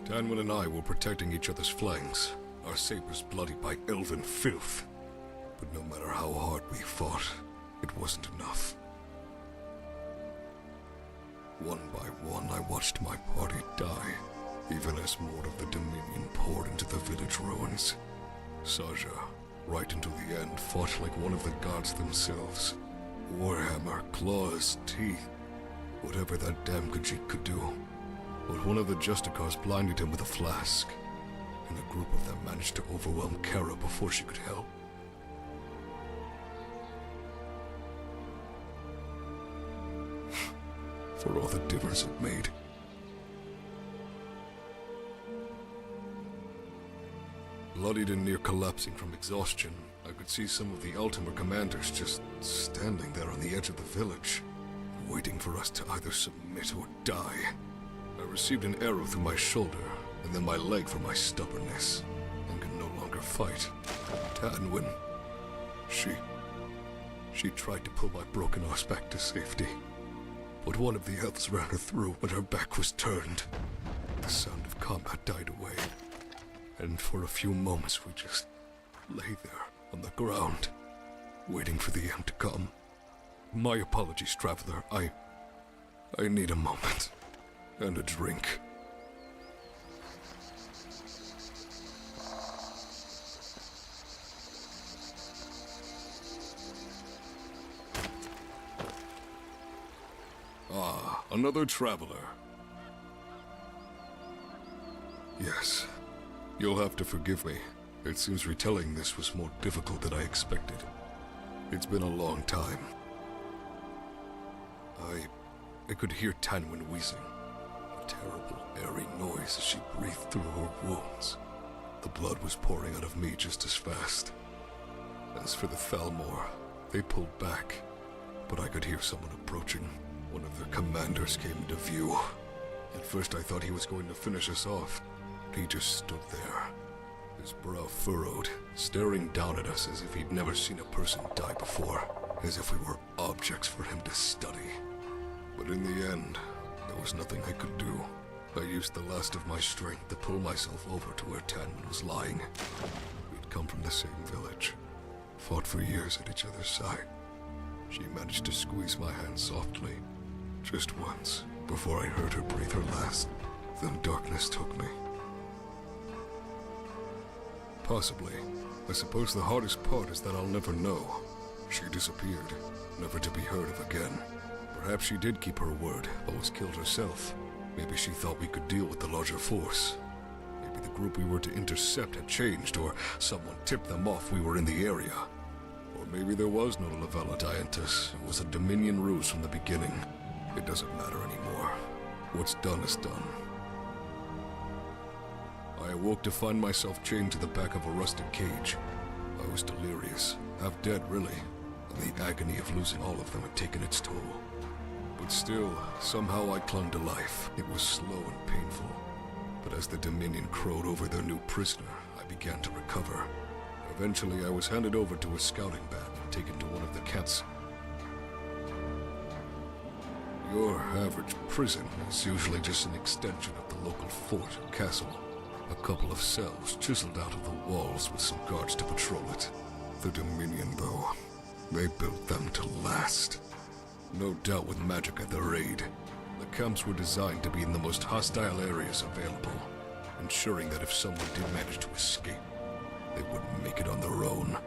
Tanwin and I were protecting each other's flanks, our sabers bloodied by elven filth. But no matter how hard we fought, it wasn't enough. One by one, I watched my party die, even as more of the Dominion poured into the village ruins. Saja, right until the end, fought like one of the gods themselves. Warhammer, claws, teeth, whatever that damn Khajiit could do. But one of the Justicars blinded him with a flask, and a group of them managed to overwhelm Kara before she could help. For all the difference it made. Bloodied and near collapsing from exhaustion, I could see some of the Ultimate commanders just standing there on the edge of the village, waiting for us to either submit or die. I received an arrow through my shoulder, and then my leg for my stubbornness, and could no longer fight. Tanwin, she tried to pull my broken arse back to safety, but one of the elves ran her through when her back was turned. The sound of combat died away, and for a few moments we just lay there on the ground, waiting for the end to come. My apologies, traveler. I need a moment, and a drink. Ah, another traveler. Yes, you'll have to forgive me. It seems retelling this was more difficult than I expected. It's been a long time. I could hear Tanwin wheezing. A terrible, airy noise as she breathed through her wounds. The blood was pouring out of me just as fast. As for the Thalmor, they pulled back, but I could hear someone approaching. One of their commanders came into view. At first I thought he was going to finish us off. He just stood there, his brow furrowed, staring down at us as if he'd never seen a person die before, as if we were objects for him to study. But in the end, there was nothing I could do. I used the last of my strength to pull myself over to where Tanwin was lying. We'd come from the same village, fought for years at each other's side. She managed to squeeze my hand softly, just once, before I heard her breathe her last. Then darkness took me. Possibly. I suppose the hardest part is that I'll never know. She disappeared, never to be heard of again. Perhaps she did keep her word, but was killed herself. Maybe she thought we could deal with the larger force. Maybe the group we were to intercept had changed, or someone tipped them off we were in the area. Or maybe there was no Lavella Diantus. It was a Dominion ruse from the beginning. It doesn't matter anymore. What's done is done. I awoke to find myself chained to the back of a rusted cage. I was delirious, half dead really, and the agony of losing all of them had taken its toll. But still, somehow I clung to life. It was slow and painful. But as the Dominion crowed over their new prisoner, I began to recover. Eventually, I was handed over to a scouting band and taken to one of the camps. Your average prison is usually just an extension of the local fort or castle. A couple of cells chiseled out of the walls with some guards to patrol it. The Dominion, though, they built them to last. No doubt with magic at their aid. The camps were designed to be in the most hostile areas available, ensuring that if someone did manage to escape, they wouldn't make it on their own.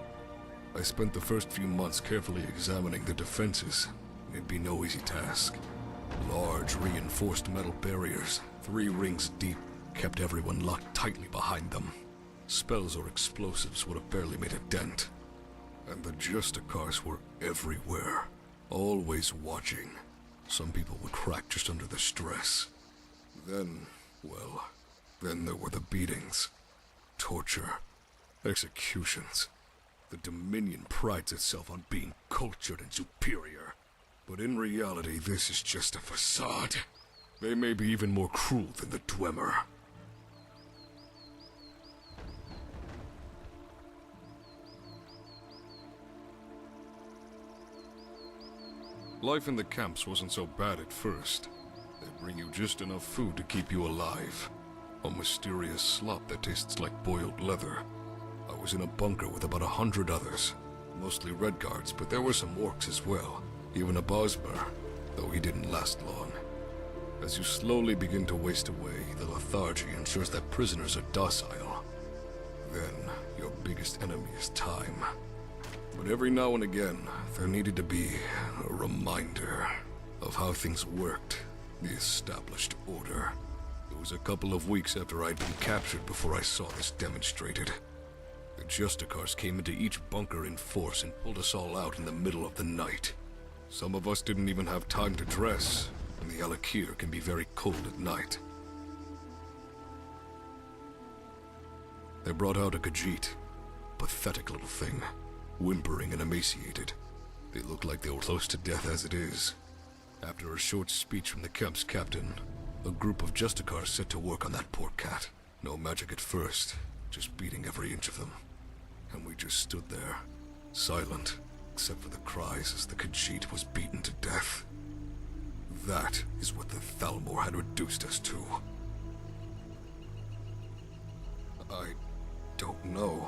I spent the first few months carefully examining the defenses. It'd be no easy task. Large, reinforced metal barriers, 3 rings deep, kept everyone locked tightly behind them. Spells or explosives would have barely made a dent. And the Justicars were everywhere, always watching. Some people would crack just under the stress. Then there were the beatings, torture, executions. The Dominion prides itself on being cultured and superior. But in reality, this is just a facade. They may be even more cruel than the Dwemer. Life in the camps wasn't so bad at first. They bring you just enough food to keep you alive. A mysterious slop that tastes like boiled leather. I was in a bunker with about 100 others. Mostly Red Guards, but there were some orcs as well. Even a Bosmer, though he didn't last long. As you slowly begin to waste away, the lethargy ensures that prisoners are docile. Then, your biggest enemy is time. But every now and again, there needed to be a reminder of how things worked, the established order. It was a couple of weeks after I'd been captured before I saw this demonstrated. The Justicars came into each bunker in force and pulled us all out in the middle of the night. Some of us didn't even have time to dress, and the Alakir can be very cold at night. They brought out a Khajiit, pathetic little thing, whimpering and emaciated. They looked like they were close to death as it is. After a short speech from the camp's captain, a group of Justicars set to work on that poor cat. No magic at first, just beating every inch of them. And we just stood there, silent, except for the cries as the Khajiit was beaten to death. That is what the Thalmor had reduced us to. I don't know,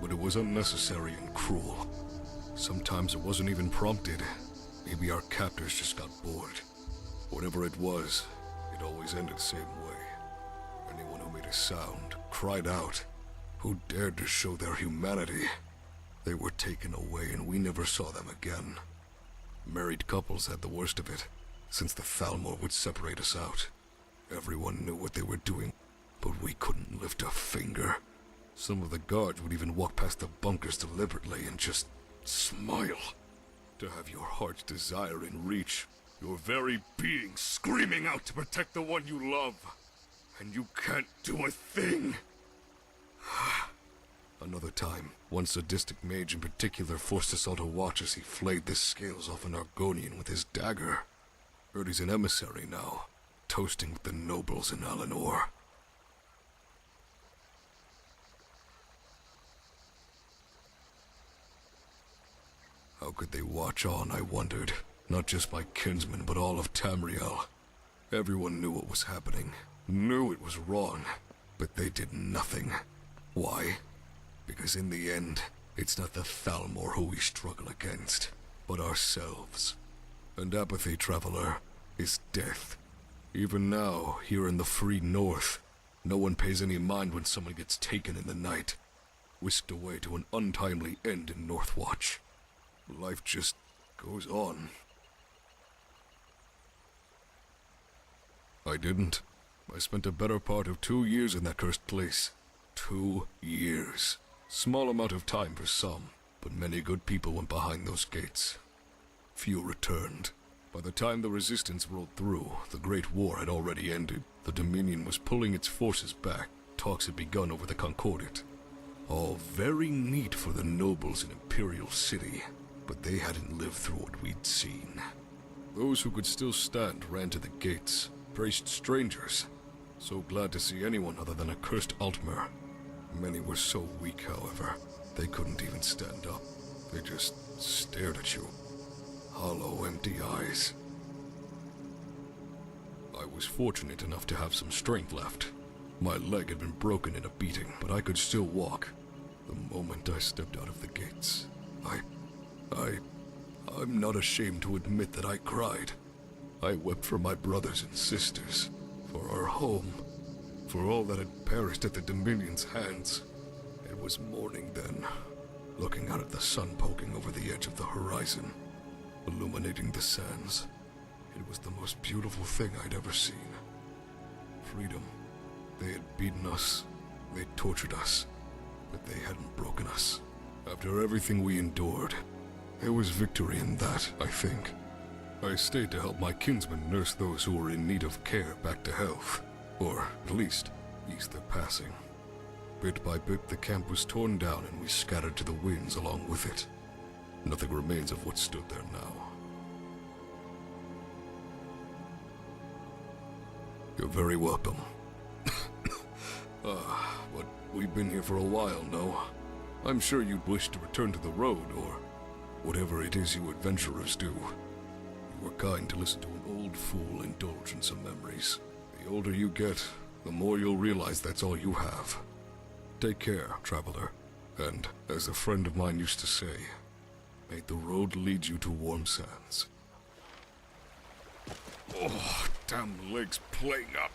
but it was unnecessary and cruel. Sometimes it wasn't even prompted. Maybe our captors just got bored. Whatever it was, it always ended the same way. Anyone who made a sound, cried out, who dared to show their humanity, they were taken away and we never saw them again. Married couples had the worst of it, since the Thalmor would separate us out. Everyone knew what they were doing, but we couldn't lift a finger. Some of the guards would even walk past the bunkers deliberately and just smile. To have your heart's desire in reach, your very being screaming out to protect the one you love, and you can't do a thing. Another time, one sadistic mage in particular forced us all to watch as he flayed the scales off an Argonian with his dagger. Heard he's an emissary now, toasting with the nobles in Alinor. How could they watch on, I wondered. Not just my kinsmen, but all of Tamriel. Everyone knew what was happening, knew it was wrong, but they did nothing. Why? Because in the end, it's not the Thalmor who we struggle against, but ourselves. And apathy, traveler, is death. Even now, here in the free north, no one pays any mind when someone gets taken in the night, whisked away to an untimely end in Northwatch. Life just goes on. I didn't. I spent a better part of 2 years in that cursed place. 2 years. Small amount of time for some, but many good people went behind those gates. Few returned, By the time the resistance rolled through, the Great War had already ended. The Dominion was pulling its forces back. Talks had begun over the Concordat. All very neat for the nobles in Imperial City, but they hadn't lived through what we'd seen. Those who could still stand ran to the gates, braced strangers. So glad to see anyone other than a cursed Altmer. Many were so weak, however, they couldn't even stand up. They just stared at you. Hollow, empty eyes. I was fortunate enough to have some strength left. My leg had been broken in a beating, but I could still walk. The moment I stepped out of the gates, I'm not ashamed to admit that I cried. I wept for my brothers and sisters, for our home, for all that had perished at the Dominion's hands. It was morning then, looking out at the sun poking over the edge of the horizon, illuminating the sands. It was the most beautiful thing I'd ever seen. Freedom. They had beaten us, they'd tortured us, but they hadn't broken us. After everything we endured, there was victory in that, I think. I stayed to help my kinsmen nurse those who were in need of care back to health, or at least ease their passing. Bit by bit, the camp was torn down and we scattered to the winds along with it. Nothing remains of what stood there now. You're very welcome. But we've been here for a while, no? I'm sure you'd wish to return to the road, or whatever it is you adventurers do. You were kind to listen to an old fool indulge in some memories. The older you get, the more you'll realize that's all you have. Take care, traveler. And, as a friend of mine used to say, may the road lead you to warm sands. Oh, damn legs playing up.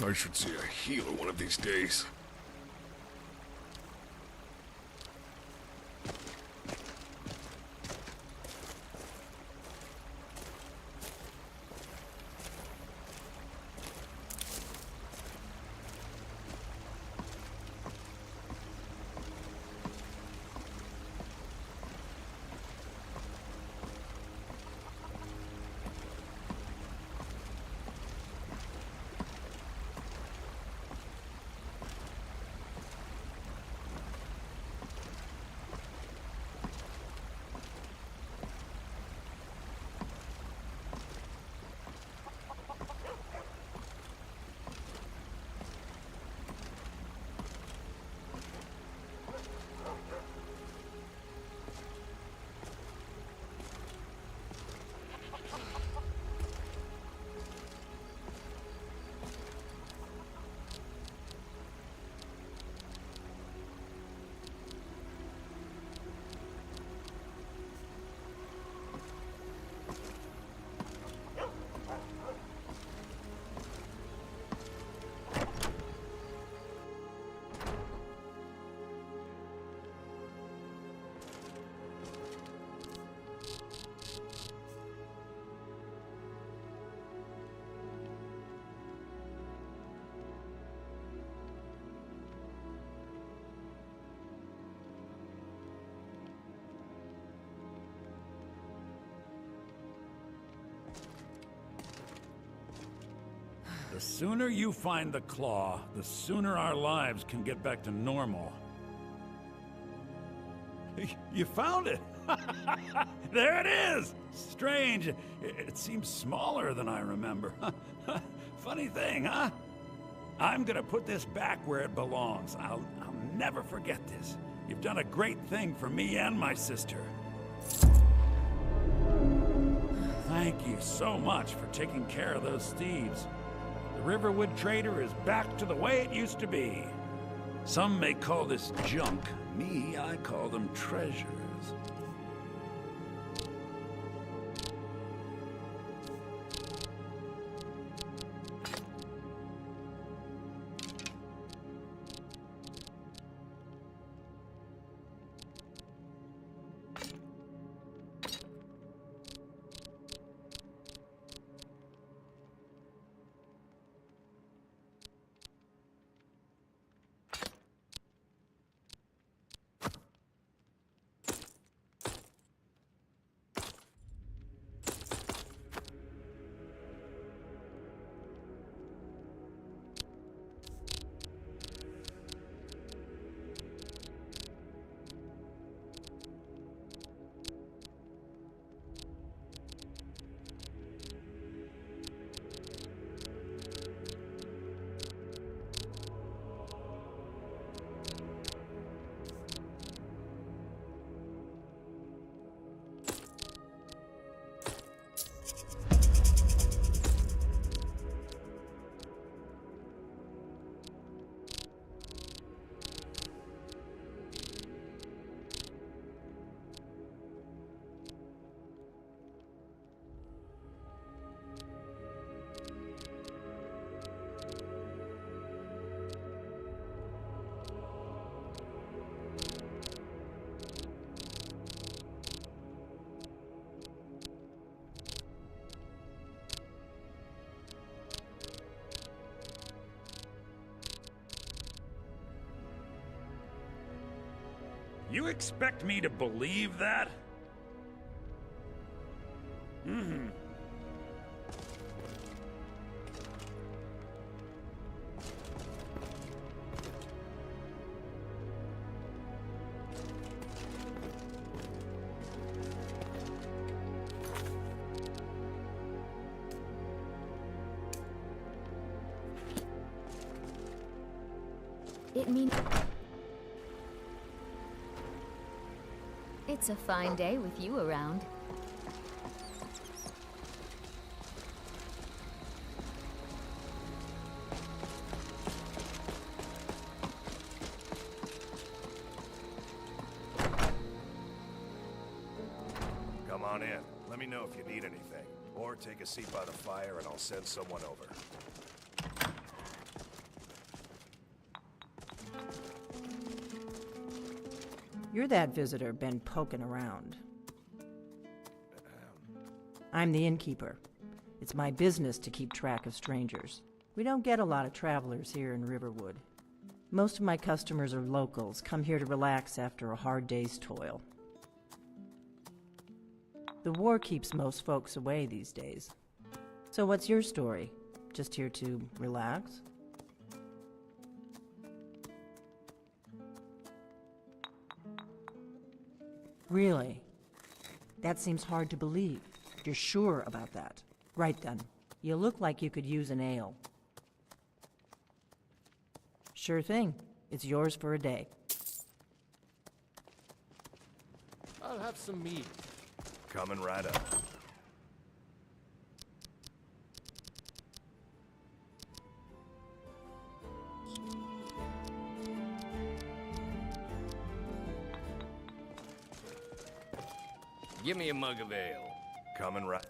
I should see a healer one of these days. The sooner you find the claw, the sooner our lives can get back to normal. You found it! There it is! Strange. It seems smaller than I remember. Funny thing, huh? I'm gonna put this back where it belongs. I'll never forget this. You've done a great thing for me and my sister. Thank you so much for taking care of those thieves. The Riverwood Trader is back to the way it used to be. Some may call this junk. Me, I call them treasures. You expect me to believe that? It means... It's a fine day with you around. Come on in. Let me know if you need anything. Or take a seat by the fire and I'll send someone over. You're that visitor been poking around. I'm the innkeeper. It's my business to keep track of strangers. We don't get a lot of travelers here in Riverwood. Most of my customers are locals, come here to relax after a hard day's toil. The war keeps most folks away these days. So what's your story? Just here to relax? Really? That seems hard to believe. You're sure about that? Right then. You look like you could use an ale. Sure thing. It's yours for a day. I'll have some meat. Coming right up. Give me a mug of ale. Coming right.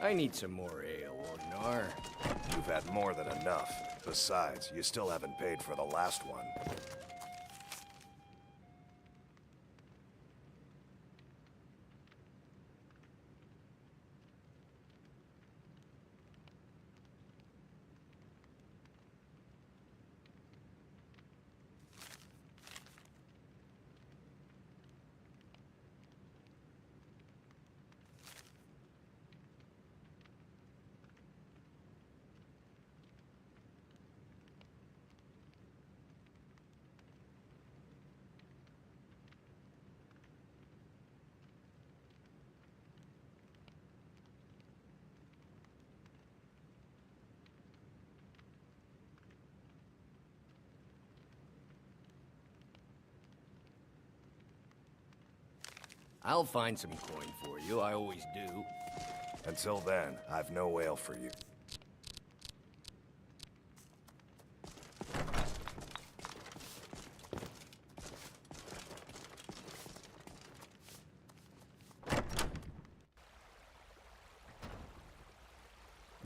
I need some more ale, Ordnar. You've had more than enough. Besides, you still haven't paid for the last one. I'll find some coin for you, I always do. Until then, I've no ale for you.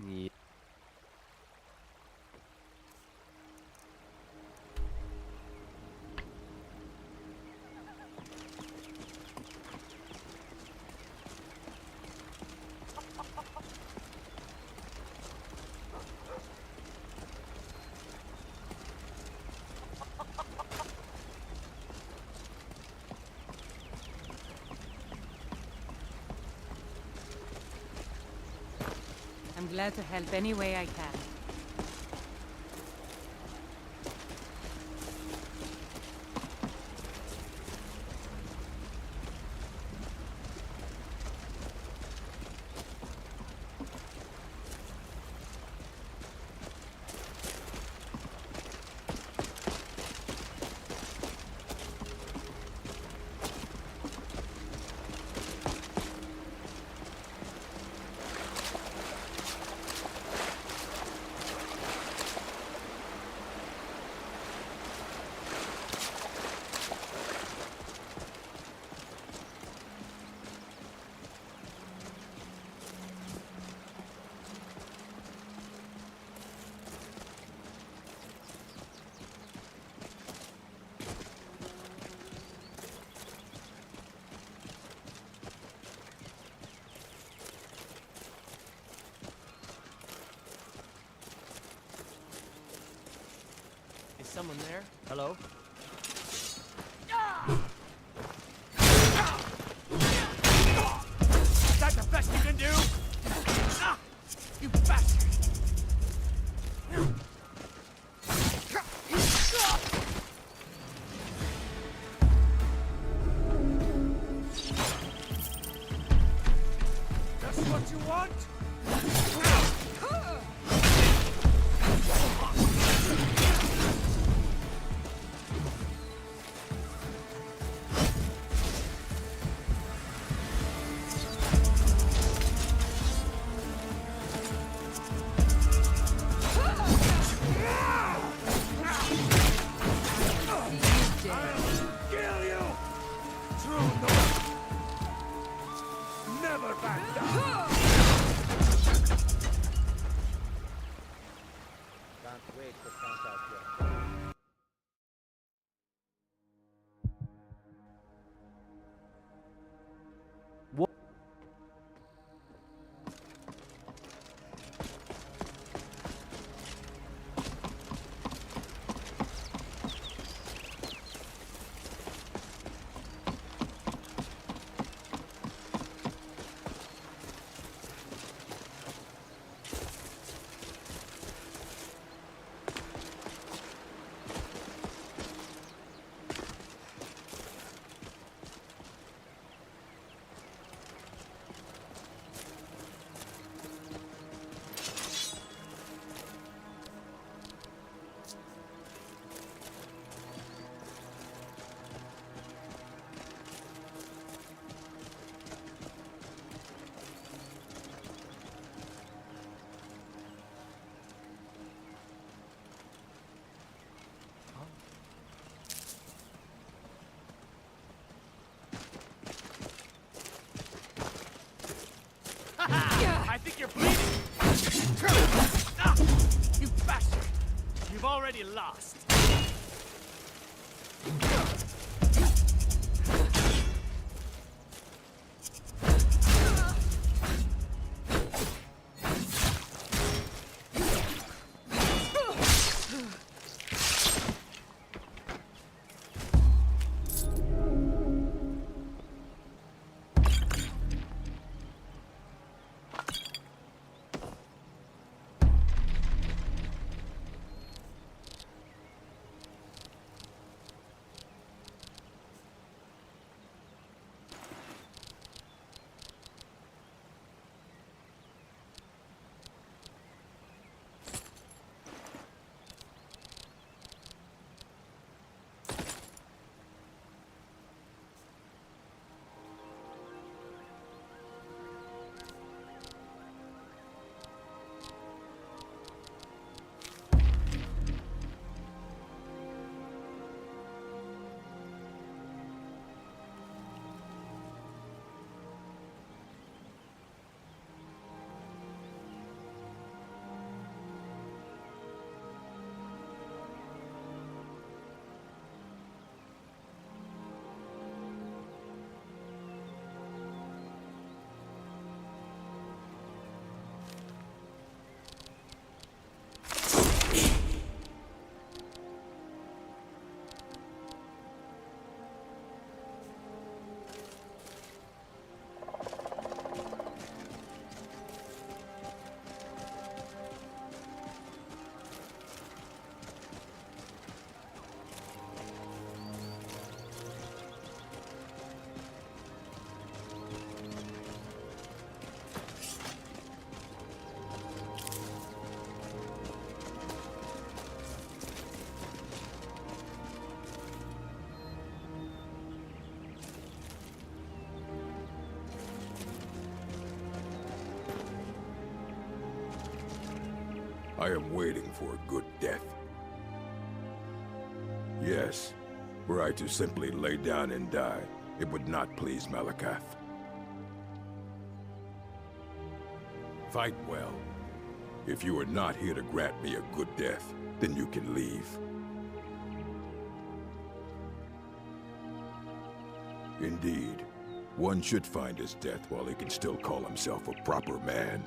Yeah. I'm glad to help any way I can. someone there? Hello? Is that the best you can do? You bastard! That's what you want? Kill you! True north. Never back down. Can't wait to count out your... I think you're bleeding. You bastard! You've already lost. I am waiting for a good death. Yes, were I to simply lay down and die, it would not please Malakath. Fight well. If you are not here to grant me a good death, then you can leave. Indeed, one should find his death while he can still call himself a proper man.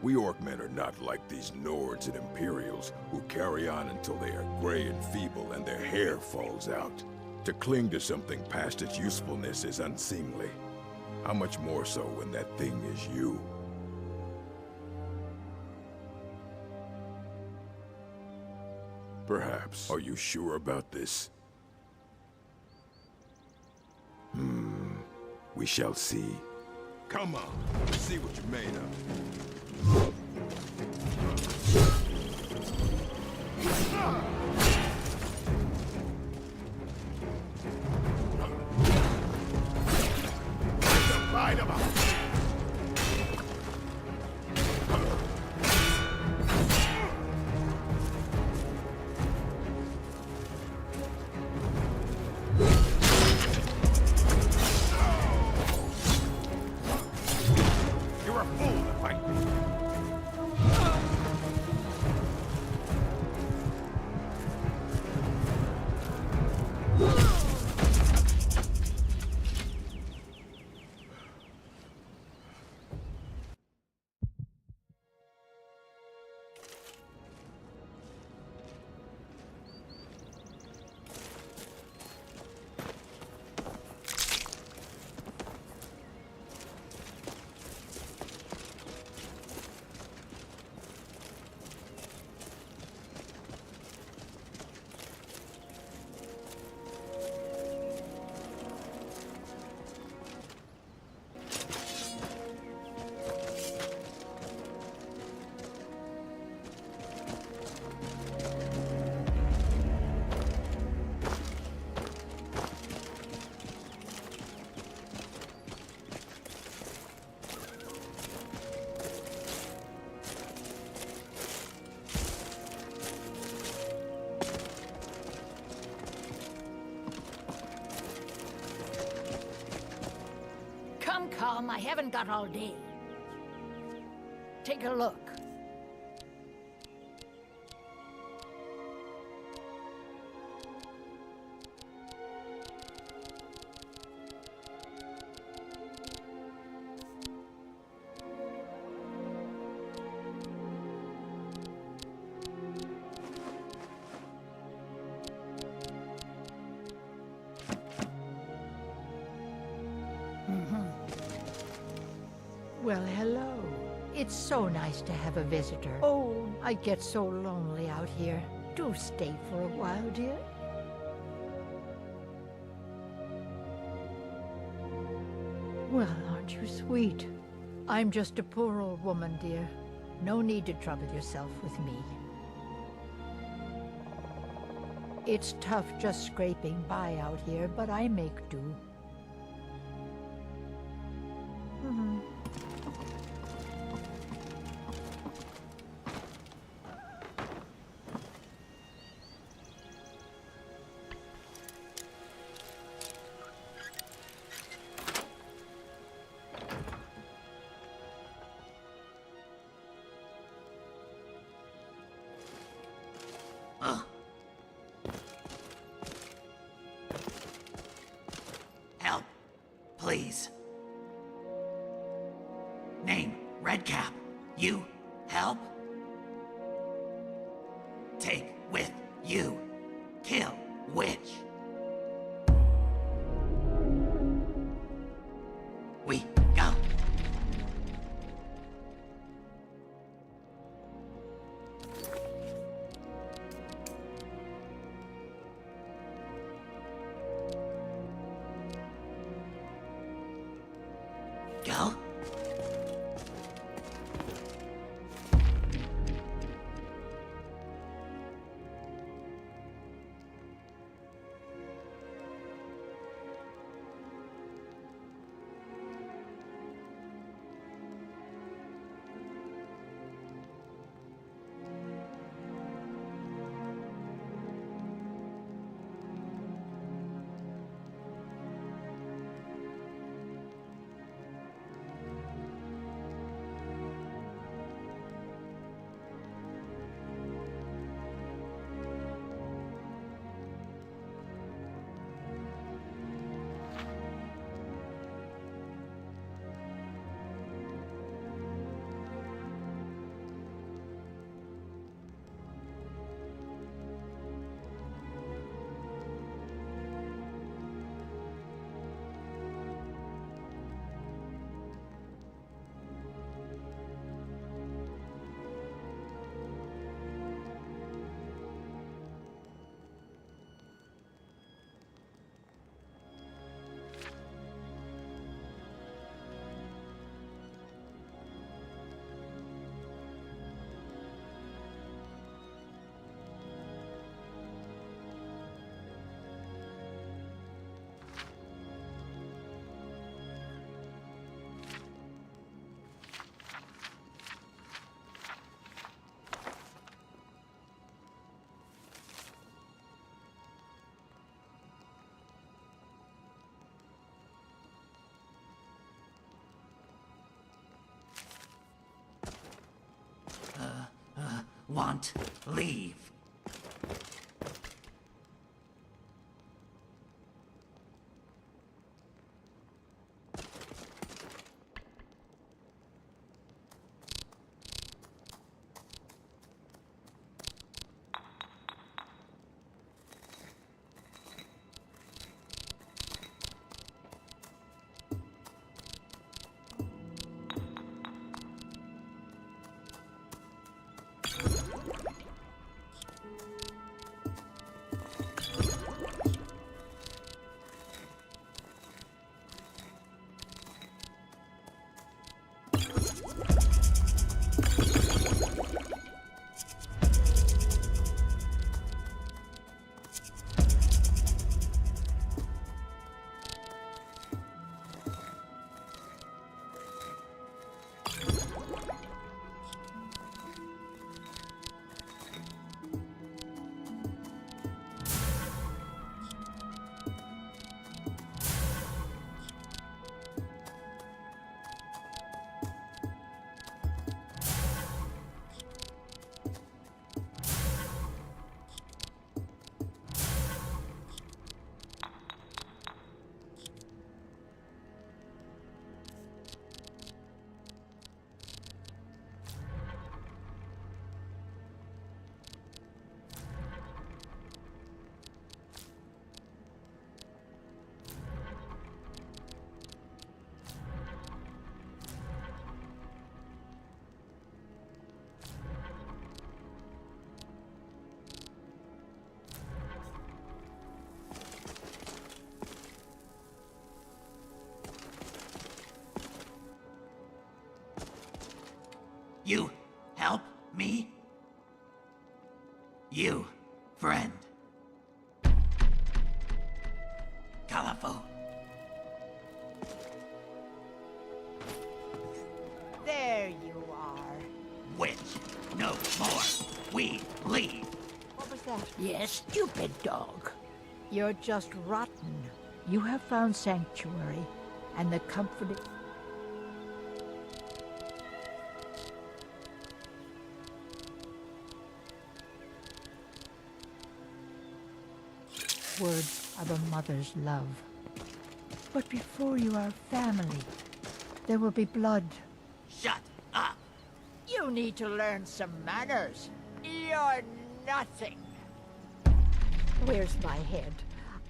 We Orcmen are not like these Nords and Imperials who carry on until they are gray and feeble and their hair falls out. To cling to something past its usefulness is unseemly. How much more so when that thing is you? Perhaps. Are you sure about this? We shall see. Come on, let's see what you're made of. Bite him out. You're a fool to fight me. Come, I haven't got all day. Take a look. Well, hello. It's so nice to have a visitor. Oh, I get so lonely out here. Do stay for a while, dear. Well, aren't you sweet? I'm just a poor old woman, dear. No need to trouble yourself with me. It's tough just scraping by out here, but I make do. Help, please. Name, Redcap. You help? Take with you. Kill witch. We go. Go? want leave. You help me? You, friend. Colorful. There you are. Witch, no more. We leave. What was that? Yes, stupid dog. You're just rotten. You have found sanctuary, and the comforting... words of a mother's love. But before you are family, there will be blood. Shut up. You need to learn some manners. You're nothing. Where's my head?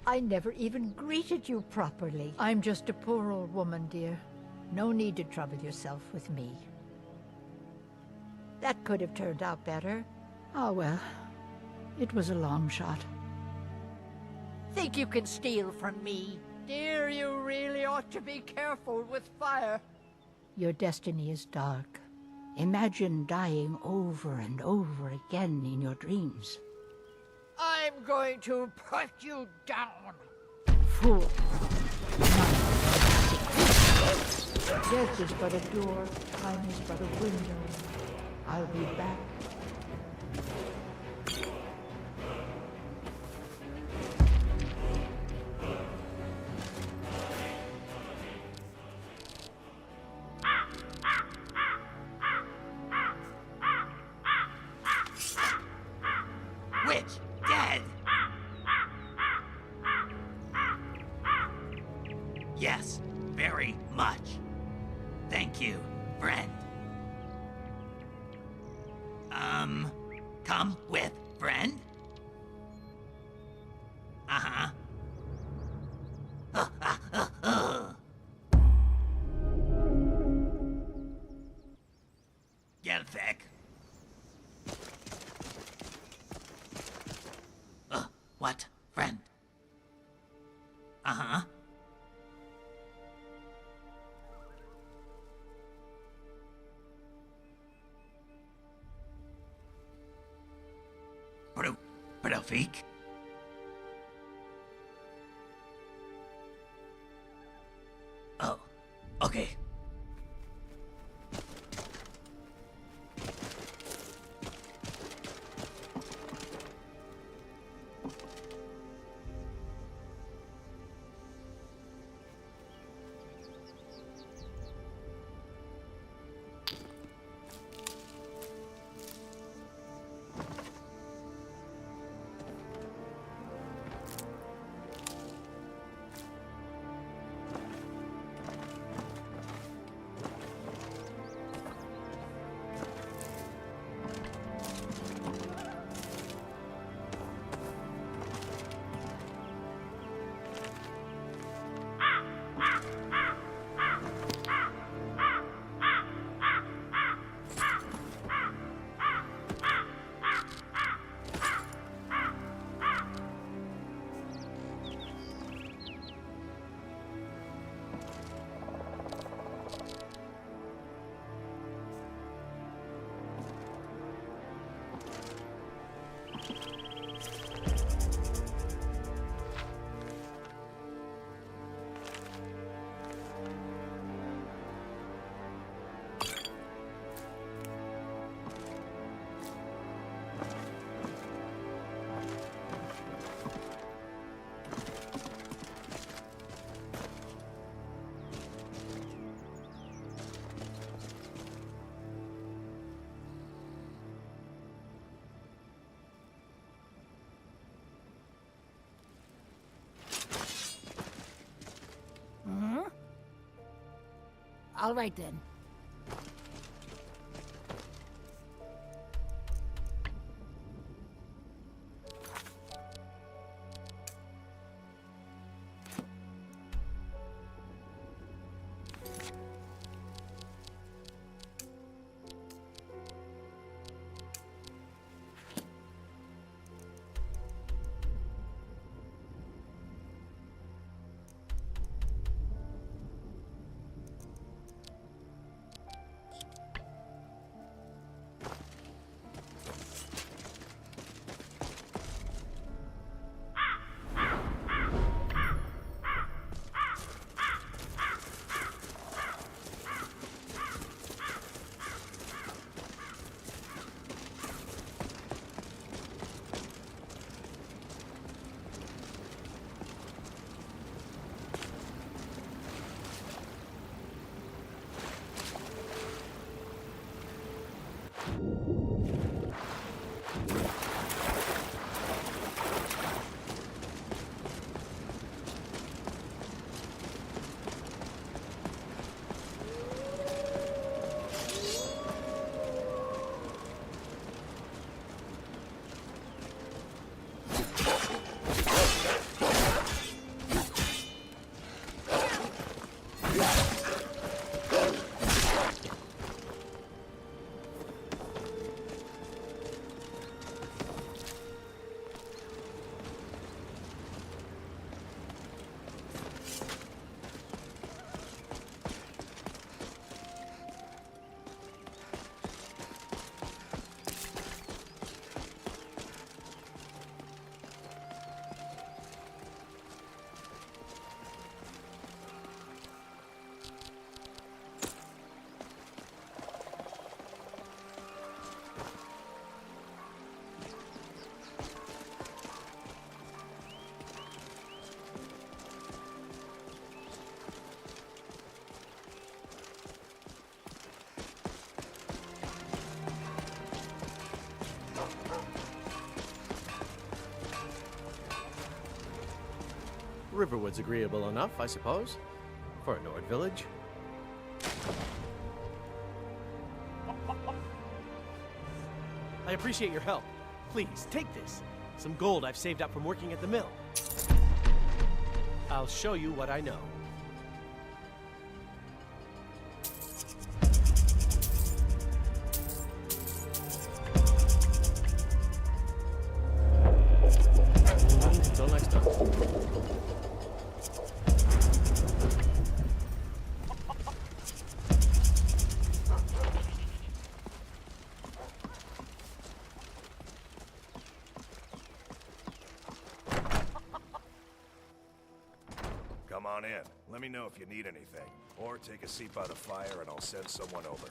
I never even greeted you properly. I'm just a poor old woman, dear. No need to trouble yourself with me. That could have turned out better. Oh well, it was a long shot. Think you can steal from me? Dear, you really ought to be careful with fire. Your destiny is dark. Imagine dying over and over again in your dreams. I'm going to put you down. Fool. Death is but a door, time is but a window. I'll be back. Witch, dead. Yes, very much. Thank you, friend. Come with friend? Uh-huh. Get thick. What, friend? Uh-huh. Profik? Oh, okay. All right then. Riverwood's agreeable enough, I suppose, for a Nord village. I appreciate your help. Please, take this. Some gold I've saved up from working at the mill. I'll show you what I know. Until next time. Come on in. Let me know if you need anything. Or take a seat by the fire and I'll send someone over.